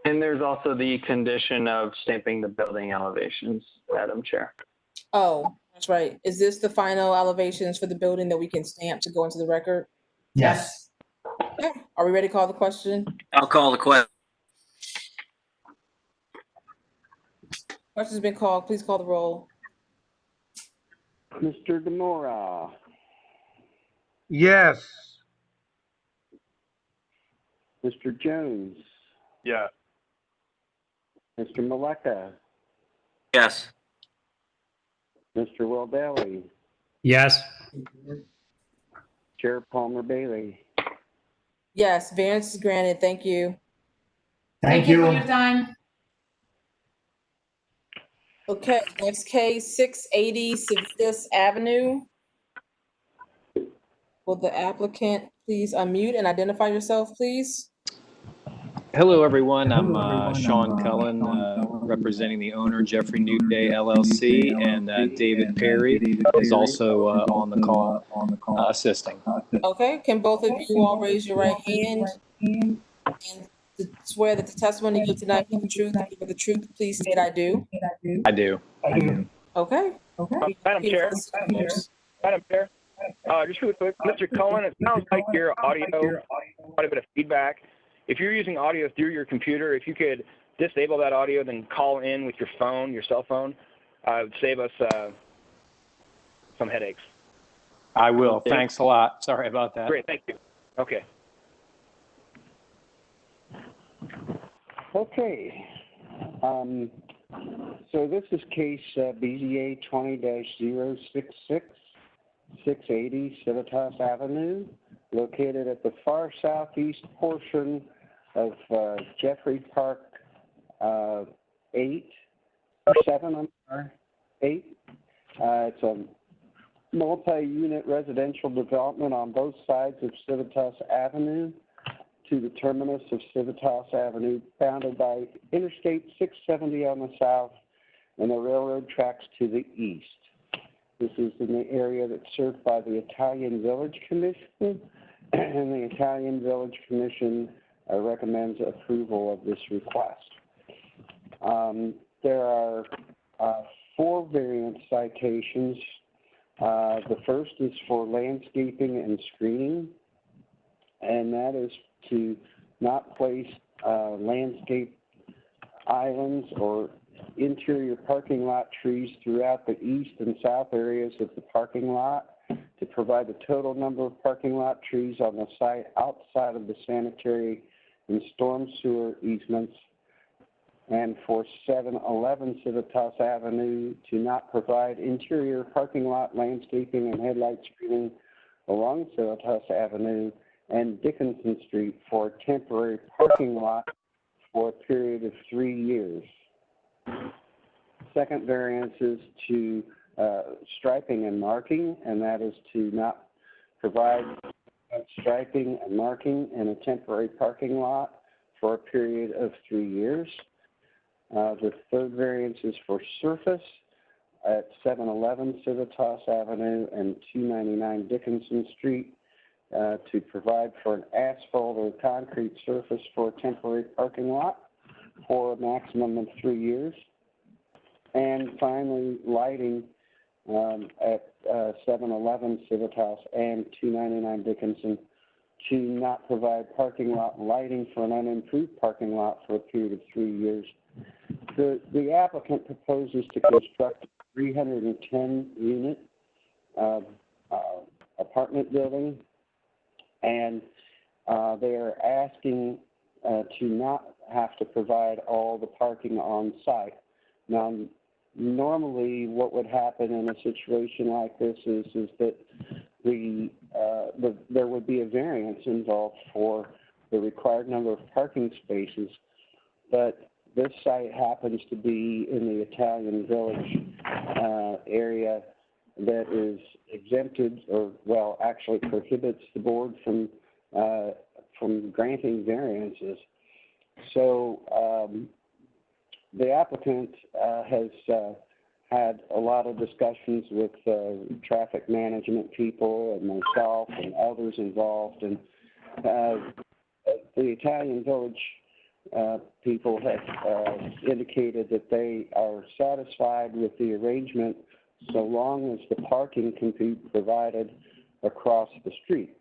And there's also the condition of stamping the building elevations, Madam Chair. Oh, that's right. Is this the final elevations for the building that we can stamp to go into the record? Yes. Okay. Are we ready to call the question? I'll call the question. Question's been called. Please call the roll. Mr. Demora, Yes. Mr. Jones, Yeah. Mr. Maleka, Yes. Mr. Will Bailey, Yes. Chair Palmer Bailey. Yes, variance is granted. Thank you. Thank you you. for your time. Okay, next case, 680 Civitas Avenue. Will the applicant please unmute and identify yourself, please? Hello, everyone. I'm Sean Cullen, representing the owner, Jeffrey Newday LLC, and David Perry is also on the call assisting. Okay, can both of you all raise your right hand and swear that the testimony you give tonight is the truth, and with the truth, please state I do. I do. Okay. Madam Chair, just really quick, Mr. Cullen, it sounds like your audio, quite a bit of feedback. If you're using audio through your computer, if you could disable that audio, then call in with your phone, your cell phone, it would save us some headaches. I will. Thanks a lot. Sorry about that. Great, thank you. Okay. Okay. So this is case BZA 20-066, 680 Civitas Avenue, located at the far southeast portion of Jeffrey Park 7, I'm sorry, 8. It's a multi-unit residential development on both sides of Civitas Avenue to the terminus of Civitas Avenue, bounded by Interstate 670 on the south and the railroad tracks to the east. This is in the area that's served by the Italian Village Commission, and the Italian Village Commission recommends approval of this request. There are 4 variance citations. The first is for landscaping and screening, and that is to not place landscape islands or interior parking lot trees throughout the east and south areas of the parking lot, to provide the total number of parking lot trees on the site outside of the sanitary and storm sewer easements, and for 711 Civitas Avenue to not provide interior parking lot landscaping and headlight screening along Civitas Avenue and Dickinson Street for a temporary parking lot for a period of 3 years. Second variance is to striping and marking, and that is to not provide striping and marking in a temporary parking lot for a period of 3 years. The third variance is for surface at 711 Civitas Avenue and 299 Dickinson Street to provide for an asphalt or concrete surface for a temporary parking lot for a maximum of 3 years. And finally, lighting at 711 Civitas and 299 Dickinson to not provide parking lot lighting for an unimproved parking lot for a period of 3 years. The applicant proposes to construct a 310-unit apartment building, and they are asking to not have to provide all the parking on site. Now, normally what would happen in a situation like this is that there would be a variance involved for the required number of parking spaces, but this site happens to be in the Italian Village area that is exempted, or well, actually prohibits the board from granting variances. So the applicant has had a lot of discussions with traffic management people and myself and others involved, and the Italian Village people have indicated that they are satisfied with the arrangement so long as the parking can be provided across the street.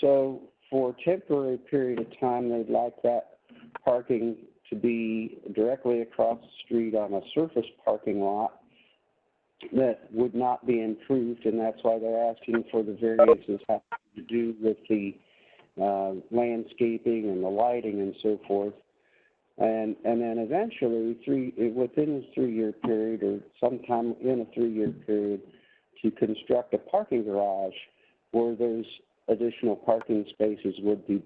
So for a temporary period of time, they'd like that parking to be directly across the street on a surface parking lot that would not be improved, and that's why they're asking for the variances having to do with the landscaping and the lighting and so forth. And then eventually, within this 3-year period, or sometime in a 3-year period, to construct a parking garage where those additional parking spaces would be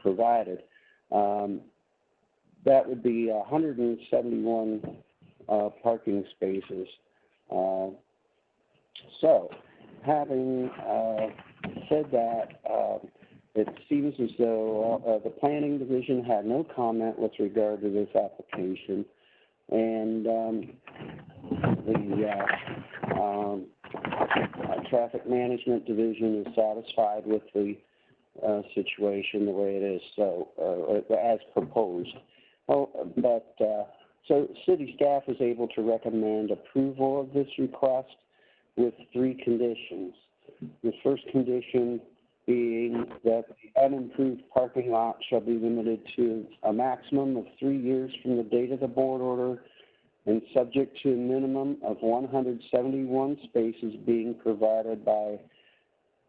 provided. That would be 171 parking spaces. So, having said that, it seems as though the Planning Division had no comment with regard to this application, and the Traffic Management Division is satisfied with the situation the way it is, so as proposed. So city staff is able to recommend approval of this request with 3 conditions. The first condition being that the unimproved parking lot shall be limited to a maximum of 3 years from the date of the board order and subject to a minimum of 171 spaces being provided by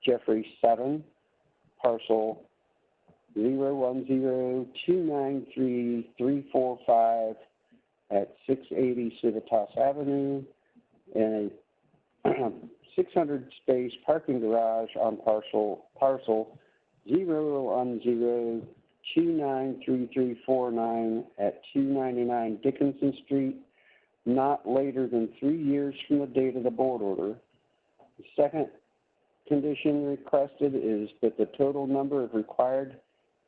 Jeffrey 7, parcel 010293345 at 680 Civitas Avenue, and a 600 space parking garage on parcel 010293349 at 299 Dickinson Street, not later than 3 years from the date of the board order. The second condition requested is that the total number of required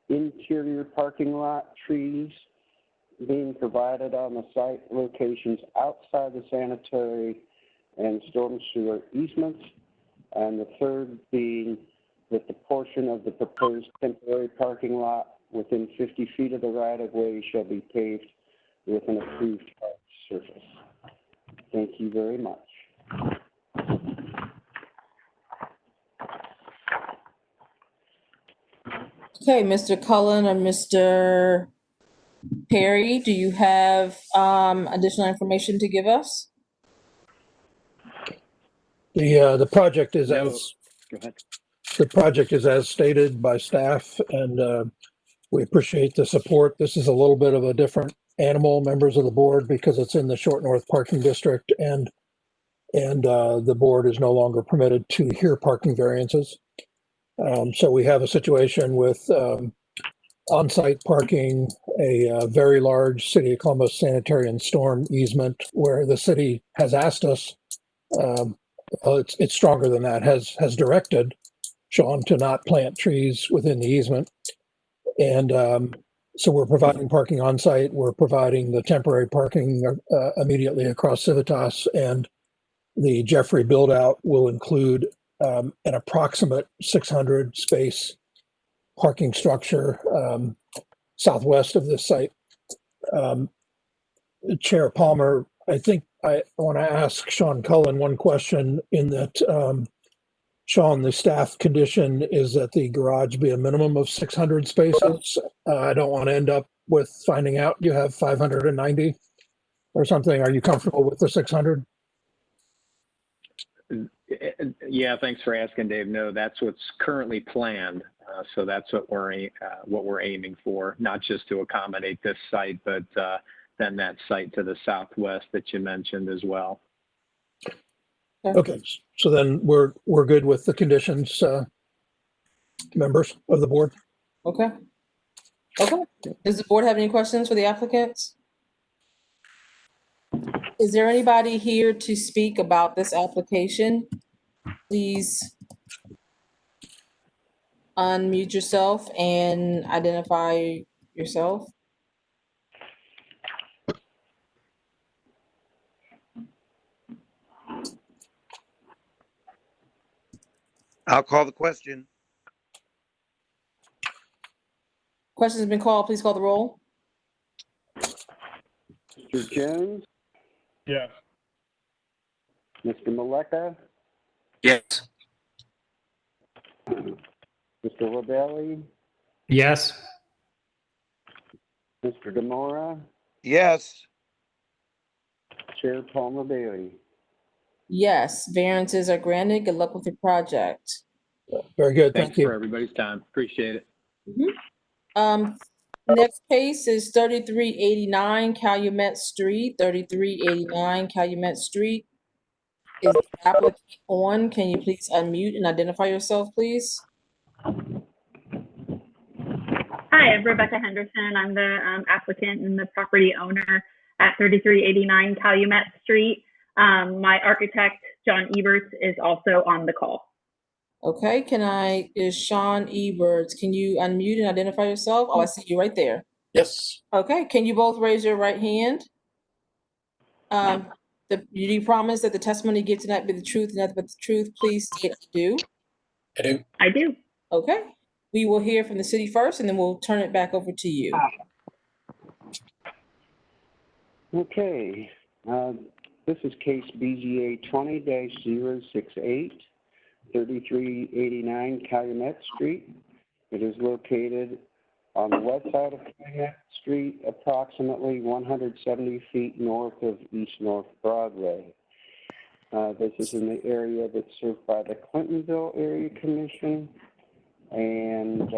interior parking lot trees being provided on the site locations outside the sanitary and storm sewer easements, and the third being that the portion of the proposed temporary parking lot within 50 feet of the right-of-way shall be paved with an approved surface. Thank you very much. Okay, Mr. Cullen or Mr. Perry, do you have additional information to give us? The project is No. as Go ahead. the project is as stated by staff, and we appreciate the support. This is a little bit of a different animal, members of the board, because it's in the Short North Parking District, and the board is no longer permitted to hear parking variances. So we have a situation with on-site parking, a very large City of Columbus sanitary and storm easement, where the city has asked us, it's stronger than that, has directed Sean to not plant trees within the easement. And so we're providing parking on site. We're providing the temporary parking immediately across Civitas, and the Jeffrey build out will include an approximate 600 space parking structure southwest of this site. Chair Palmer, I think I want to ask Sean Cullen one question, in that Sean, the staff condition is that the garage be a minimum of 600 spaces. I don't want to end up with finding out you have 590 or something. Are you comfortable with the 600? Yeah, thanks for asking, Dave. No, that's what's currently planned. So that's what we're aiming for, not just to accommodate this site, but then that site to the southwest that you mentioned as well. Okay, so then we're good with the conditions, members of the board. Okay. Okay. Does the board have any questions for the applicants? Is there anybody here to speak about this application? Please unmute yourself and identify yourself. I'll call the question. Question has been called. Please call the roll. Mr. Jones? Yes. Mr. Maleka? Yes. Mr. Labelli? Yes. Mr. Demora? Yes. Chair Palmer Bailey? Yes, variances are granted. Good luck with your project. Very good. Thanks Thank you for everybody's time. Appreciate it. Next case is 3389 Calumet Street, 3389 Calumet Street. Is the applicant on? Can you please unmute and identify yourself, please? Hi, I'm Rebecca Henderson. I'm the applicant and the property owner. at 3389 Calumet Street. My architect, John Eberts, is also on the call. Okay, is Sean Eberts, can you unmute and identify yourself? Oh, I see you right there. Yes. Okay, can you both raise your right hand? You promise that the testimony you give tonight be the truth and nothing but the truth? Please state I do. I do. I do. Okay, we will hear from the city first and then we'll turn it back over to you. Okay, this is case BGA 20-068, 3389 Calumet Street. It is located on the west side of Calumet Street, approximately 170 feet north of East North Broadway. This is in the area that's served by the Clintonville Area Commission. And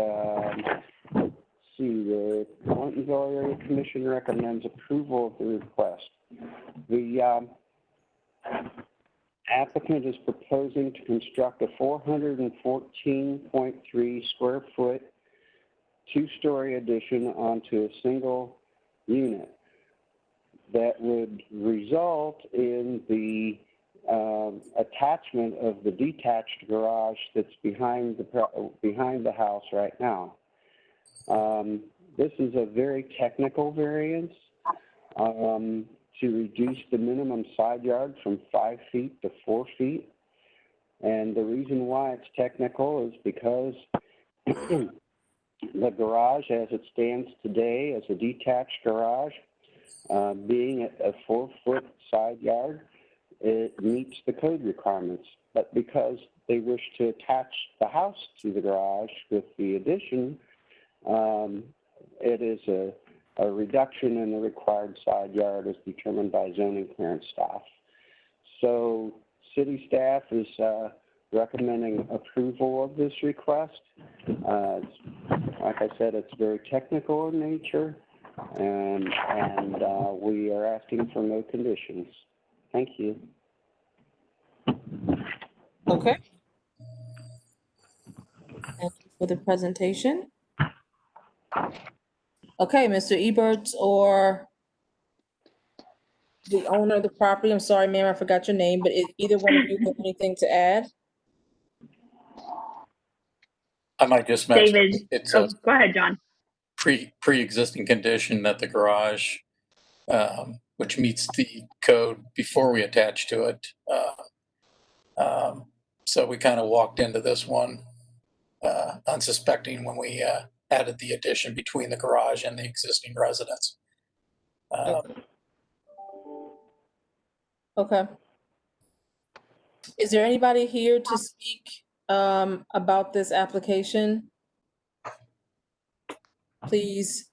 let's see, the Clintonville Area Commission recommends approval of the request. The applicant is proposing to construct a 414.3 square foot two-story addition onto a single unit that would result in the attachment of the detached garage that's behind the house right now. This is a very technical variance to reduce the minimum side yard from 5 feet to 4 feet. And the reason why it's technical is because the garage as it stands today as a detached garage, being at a 4-foot side yard, it meets the code requirements. But because they wish to attach the house to the garage with the addition, it is a reduction in the required side yard as determined by zoning clearance staff. So city staff is recommending approval of this request. Like I said, it's very technical in nature, and we are asking for no conditions. Thank you. Okay. Thank you for the presentation. Okay, Mr. Eberts or the owner of the property, I'm sorry, ma'am, I forgot your name, but either one of you have anything to add? I might just mention David, it's go ahead, John. pre-existing condition that the garage, which meets the code before we attach to it. So we kind of walked into this one unsuspecting when we added the addition between the garage and the existing residence. Okay. Is there anybody here to speak about this application? Please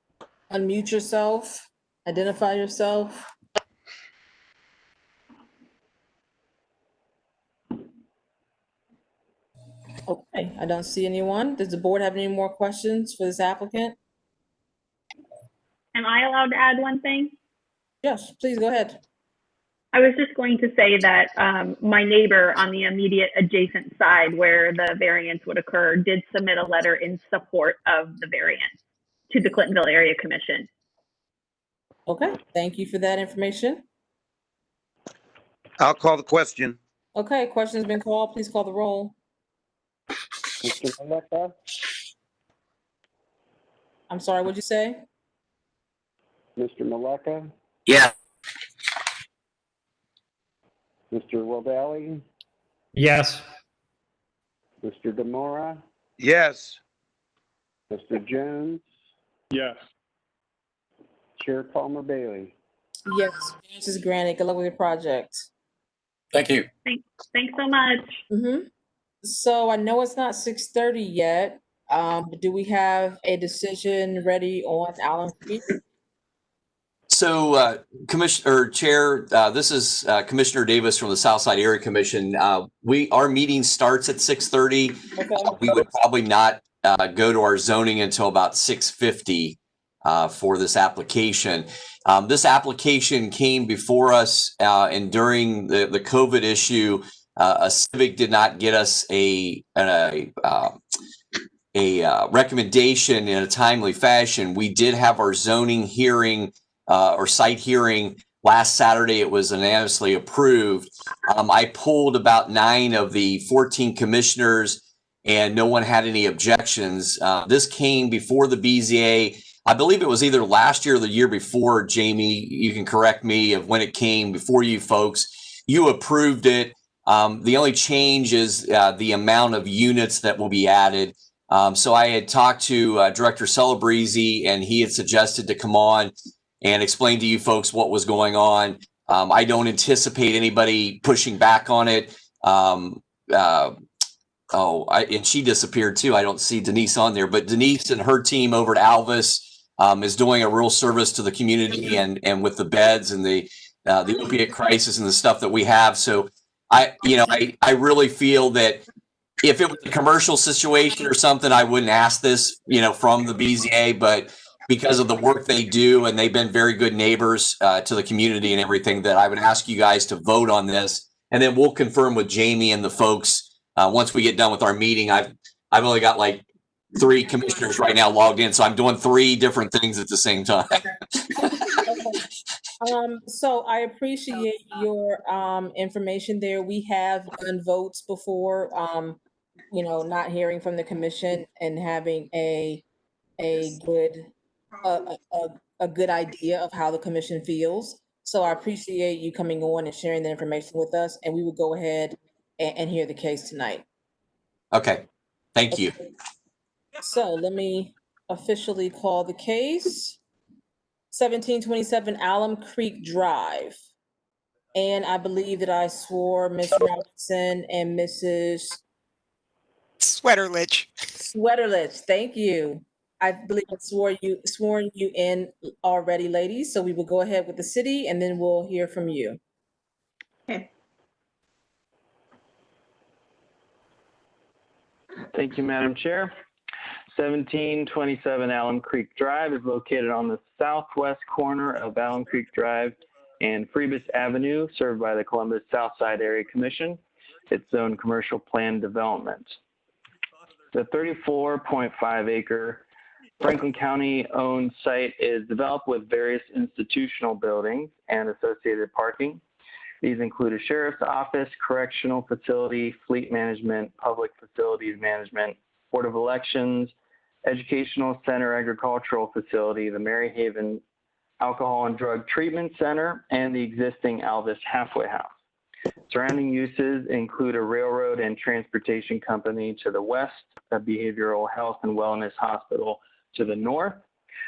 unmute yourself, identify yourself. Okay, I don't see anyone. Does the board have any more questions for this applicant? Am I allowed to add one thing? Yes, please go ahead. I was just going to say that my neighbor on the immediate adjacent side where the variance would occur did submit a letter in support of the variance to the Clintonville Area Commission. Okay, thank you for that information. I'll call the question. Okay, question's been called. Please call the roll. Mr. Maleka? I'm sorry, what'd you say? Mr. Maleka? Yeah. Mr. Wildali? Yes. Mr. Demora? Yes. Mr. Jones? Yes. Chair Palmer Bailey? Yes, variance is granted. Good luck with your project. Thank you. Thanks so much. So I know it's not 6:30 yet. But do we have a decision ready on Allen Street? So, Chair, this is Commissioner Davis from the Southside Area Commission. Our meeting starts at 6:30. Okay. We would probably not go to our zoning until about 6:50 for this application. This application came before us, and during the COVID issue, a civic did not get us a recommendation in a timely fashion. We did have our zoning hearing or site hearing last Saturday. It was unanimously approved. I polled about 9 of the 14 commissioners, and no one had any objections. This came before the BZA. I believe it was either last year or the year before. Jamie, you can correct me of when it came before you folks. You approved it. The only change is the amount of units that will be added. So I had talked to Director Celebrezzi, and he had suggested to come on and explain to you folks what was going on. I don't anticipate anybody pushing back on it. And she disappeared too. I don't see Denise on there, but Denise and her team over at Alvis is doing a real service to the community and with the beds and the opiate crisis and the stuff that we have. So I really feel that if it was a commercial situation or something, I wouldn't ask this, from the BZA, but because of the work they do, and they've been very good neighbors to the community and everything, that I would ask you guys to vote on this, and then we'll confirm with Jamie and the folks once we get done with our meeting. I've only got like 3 commissioners right now logged in, so I'm doing 3 different things at the same time. So I appreciate your information there. We have done votes before, not hearing from the commission and having a good a good idea of how the commission feels. So I appreciate you coming on and sharing the information with us, and we will go ahead and hear the case tonight. Okay, thank you. So let me officially call the case. 1727 Alum Creek Drive. And I believe that I swore Ms. Robinson and Mrs. Sweaterlich. Sweaterlich, thank you. I believe I sworn you in already, ladies. So we will go ahead with the city, and then we'll hear from you. Okay. Thank you, Madam Chair. 1727 Alum Creek Drive is located on the southwest corner of Alum Creek Drive and Phoebus Avenue, served by the Columbus Southside Area Commission. It's zoned commercial plan development. The 34.5 acre Franklin County owned site is developed with various institutional buildings and associated parking. These include a sheriff's office, correctional facility, fleet management, public facilities management, Board of Elections, educational center, agricultural facility, the Mary Haven Alcohol and Drug Treatment Center, and the existing Alvis Halfway House. Surrounding uses include a railroad and transportation company to the west, a behavioral health and wellness hospital to the north,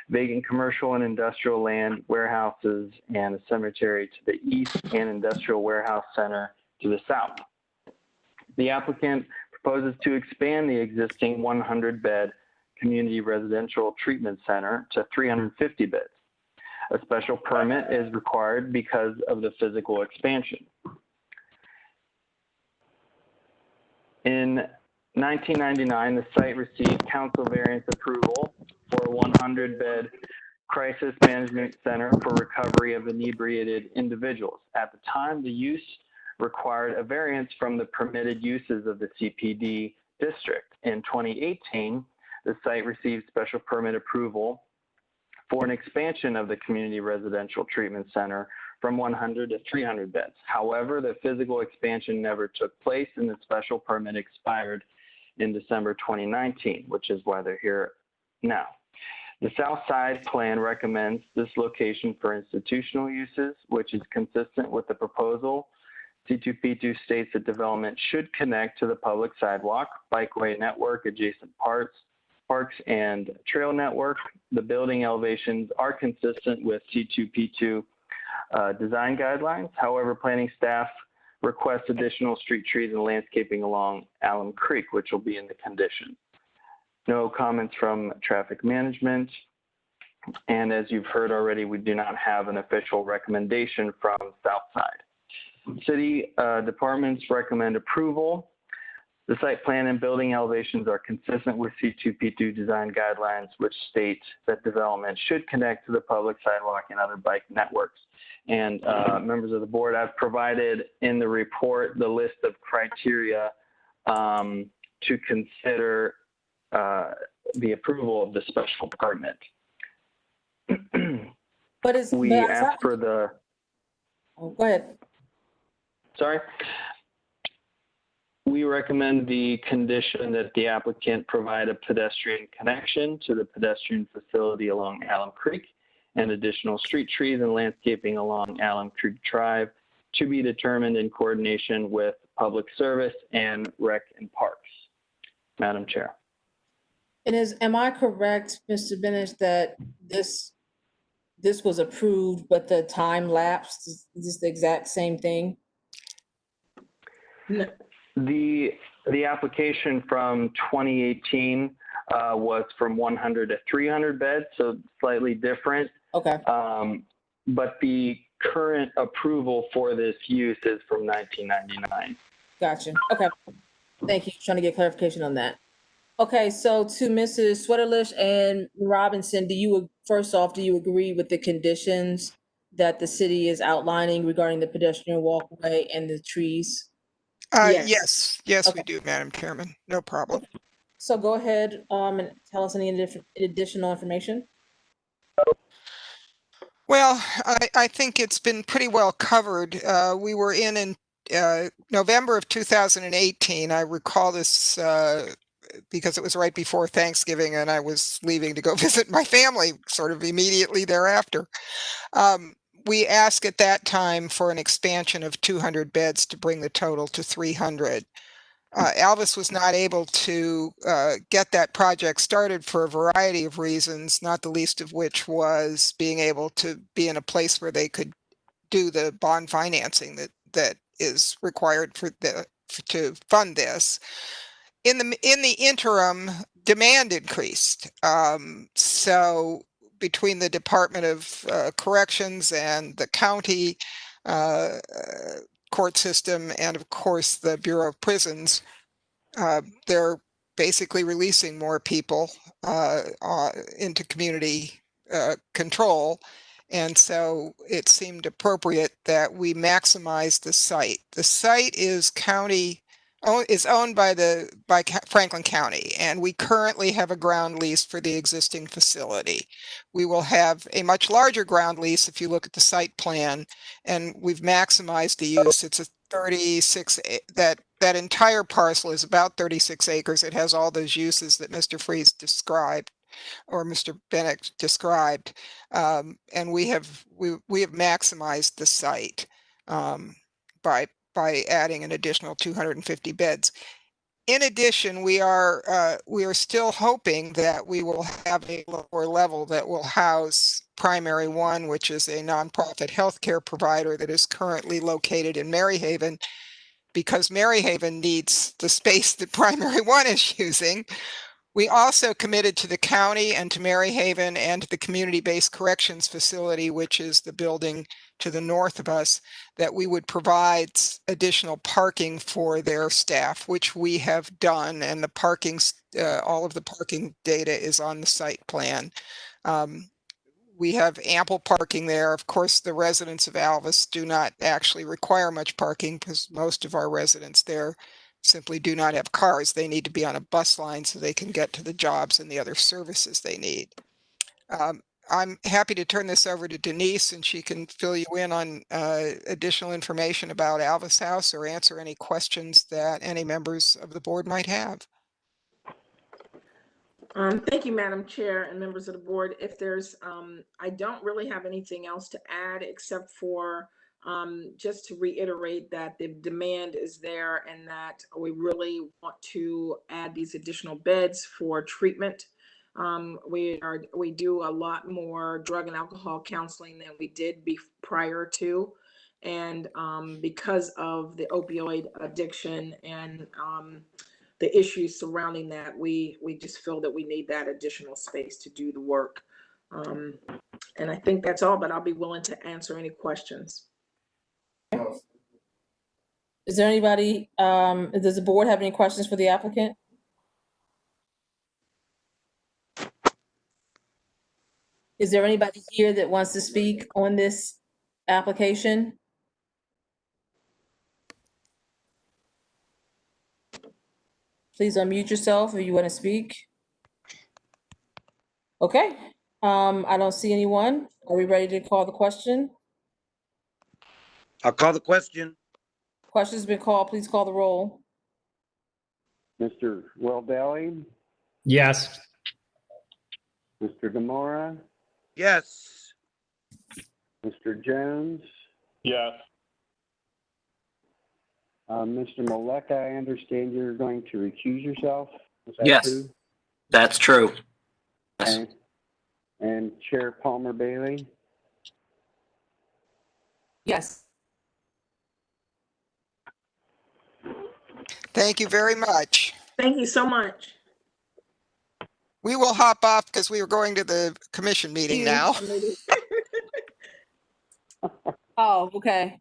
vacant commercial and industrial land, warehouses, and a cemetery to the east, and industrial warehouse center to the south. The applicant proposes to expand the existing 100-bed community residential treatment center to 350 beds. A special permit is required because of the physical expansion. In 1999, the site received council variance approval for a 100-bed crisis management center for recovery of inebriated individuals. At the time, the use required a variance from the permitted uses of the CPD district. In 2018, the site received special permit approval for an expansion of the community residential treatment center from 100 to 300 beds. However, the physical expansion never took place, and the special permit expired in December 2019, which is why they're here now. The South Side plan recommends this location for institutional uses, which is consistent with the proposal. C2P2 states that development should connect to the public sidewalk, bikeway network, adjacent parks, and trail network. The building elevations are consistent with C2P2 design guidelines. However, planning staff requests additional street trees and landscaping along Alum Creek, which will be in the condition. No comments from traffic management. And as you've heard already, we do not have an official recommendation from Southside. City departments recommend approval. The site plan and building elevations are consistent with C2P2 design guidelines, which state that development should connect to the public sidewalk and other bike networks. And members of the board, I've provided in the report the list of criteria to consider the approval of the special permit. But it's, We but asked for the, oh, go ahead. sorry. We recommend the condition that the applicant provide a pedestrian connection to the pedestrian facility along Alum Creek and additional street trees and landscaping along Alum Creek Drive to be determined in coordination with Public Service and Rec and Parks. Madam Chair. And am I correct, Mr. Bennett, that this was approved, but the time lapsed? Is this the exact same thing? No. The application from 2018 was from 100 to 300 beds, so slightly different. Okay. But the current approval for this use is from 1999. Gotcha. Okay. Thank you. Trying to get clarification on that. Okay, so to Mrs. Sweaterlish and Robinson, first off, do you agree with the conditions that the city is outlining regarding the pedestrian walkway and the trees? Yes, Okay. we do, Madam Chairman. No problem. So go ahead and tell us any additional information. Well, I think it's been pretty well covered. We were in November of 2018. I recall this because it was right before Thanksgiving and I was leaving to go visit my family sort of immediately thereafter. We asked at that time for an expansion of 200 beds to bring the total to 300. Alvis was not able to get that project started for a variety of reasons, not the least of which was being able to be in a place where they could do the bond financing that is required to fund this. In the interim, demand increased. So between the Department of Corrections and the county court system, and of course the Bureau of Prisons, they're basically releasing more people into community control. And so it seemed appropriate that we maximize the site. The site is owned by Franklin County, and we currently have a ground lease for the existing facility. We will have a much larger ground lease if you look at the site plan, and we've maximized the use. It's a 36, that entire parcel is about 36 acres. It has all those uses that Mr. Freeze described, or Mr. Bennett described, and we have maximized the site by adding an additional 250 beds. In addition, we are still hoping that we will have a lower level that will house Primary One, which is a nonprofit healthcare provider that is currently located in Maryhaven, because Maryhaven needs the space that Primary One is using. We also committed to the county and to Maryhaven and to the community-based corrections facility, which is the building to the north of us, that we would provide additional parking for their staff, which we have done. And the parking, all of the parking data is on the site plan. We have ample parking there. Of course, the residents of Alvis do not actually require much parking because most of our residents there simply do not have cars. They need to be on a bus line so they can get to the jobs and the other services they need. I'm happy to turn this over to Denise, and she can fill you in on additional information about Alvis House or answer any questions that any members of the board might have. Thank you, Madam Chair and members of the board. If there's, I don't really have anything else to add except for just to reiterate that the demand is there and that we really want to add these additional beds for treatment. We do a lot more drug and alcohol counseling than we did prior to. And because of the opioid addiction and the issues surrounding that, we just feel that we need that additional space to do the work. And I think that's all, but I'll be willing to answer any questions. Is there anybody, does the board have any questions for the applicant? Is there anybody here that wants to speak on this application? Please unmute yourself if you want to speak. Okay, I don't see anyone. Are we ready to call the question? I'll call the question. Question's been called. Please call the roll. Mr. Weldelli, Yes. Mr. Demora, Yes. Mr. Jones, Yes. Mr. Maleka, I understand you're going to recuse yourself. Is that Yes. true? That's true. Okay. And Chair Palmer Bailey? Yes. Thank you very much. Thank you so much. We will hop off because we are going to the commission meeting now. Oh, okay.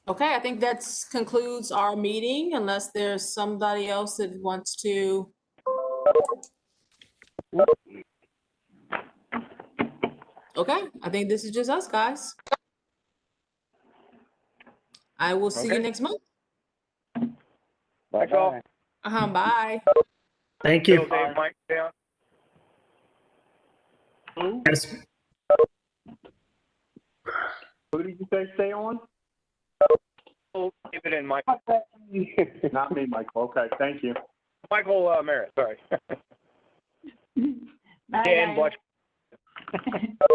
Okay, I think that concludes our meeting unless there's somebody else that wants to. Okay, I think this is just us, guys. I will see you next month. Bye-bye. Bye. Thank you. Bill, Dave, Mike, down. Yes. Who did you say stay on? David and Mike. Not me, Michael. Okay, thank you. Michael Merritt, sorry. Bye, Dan guys. Butch.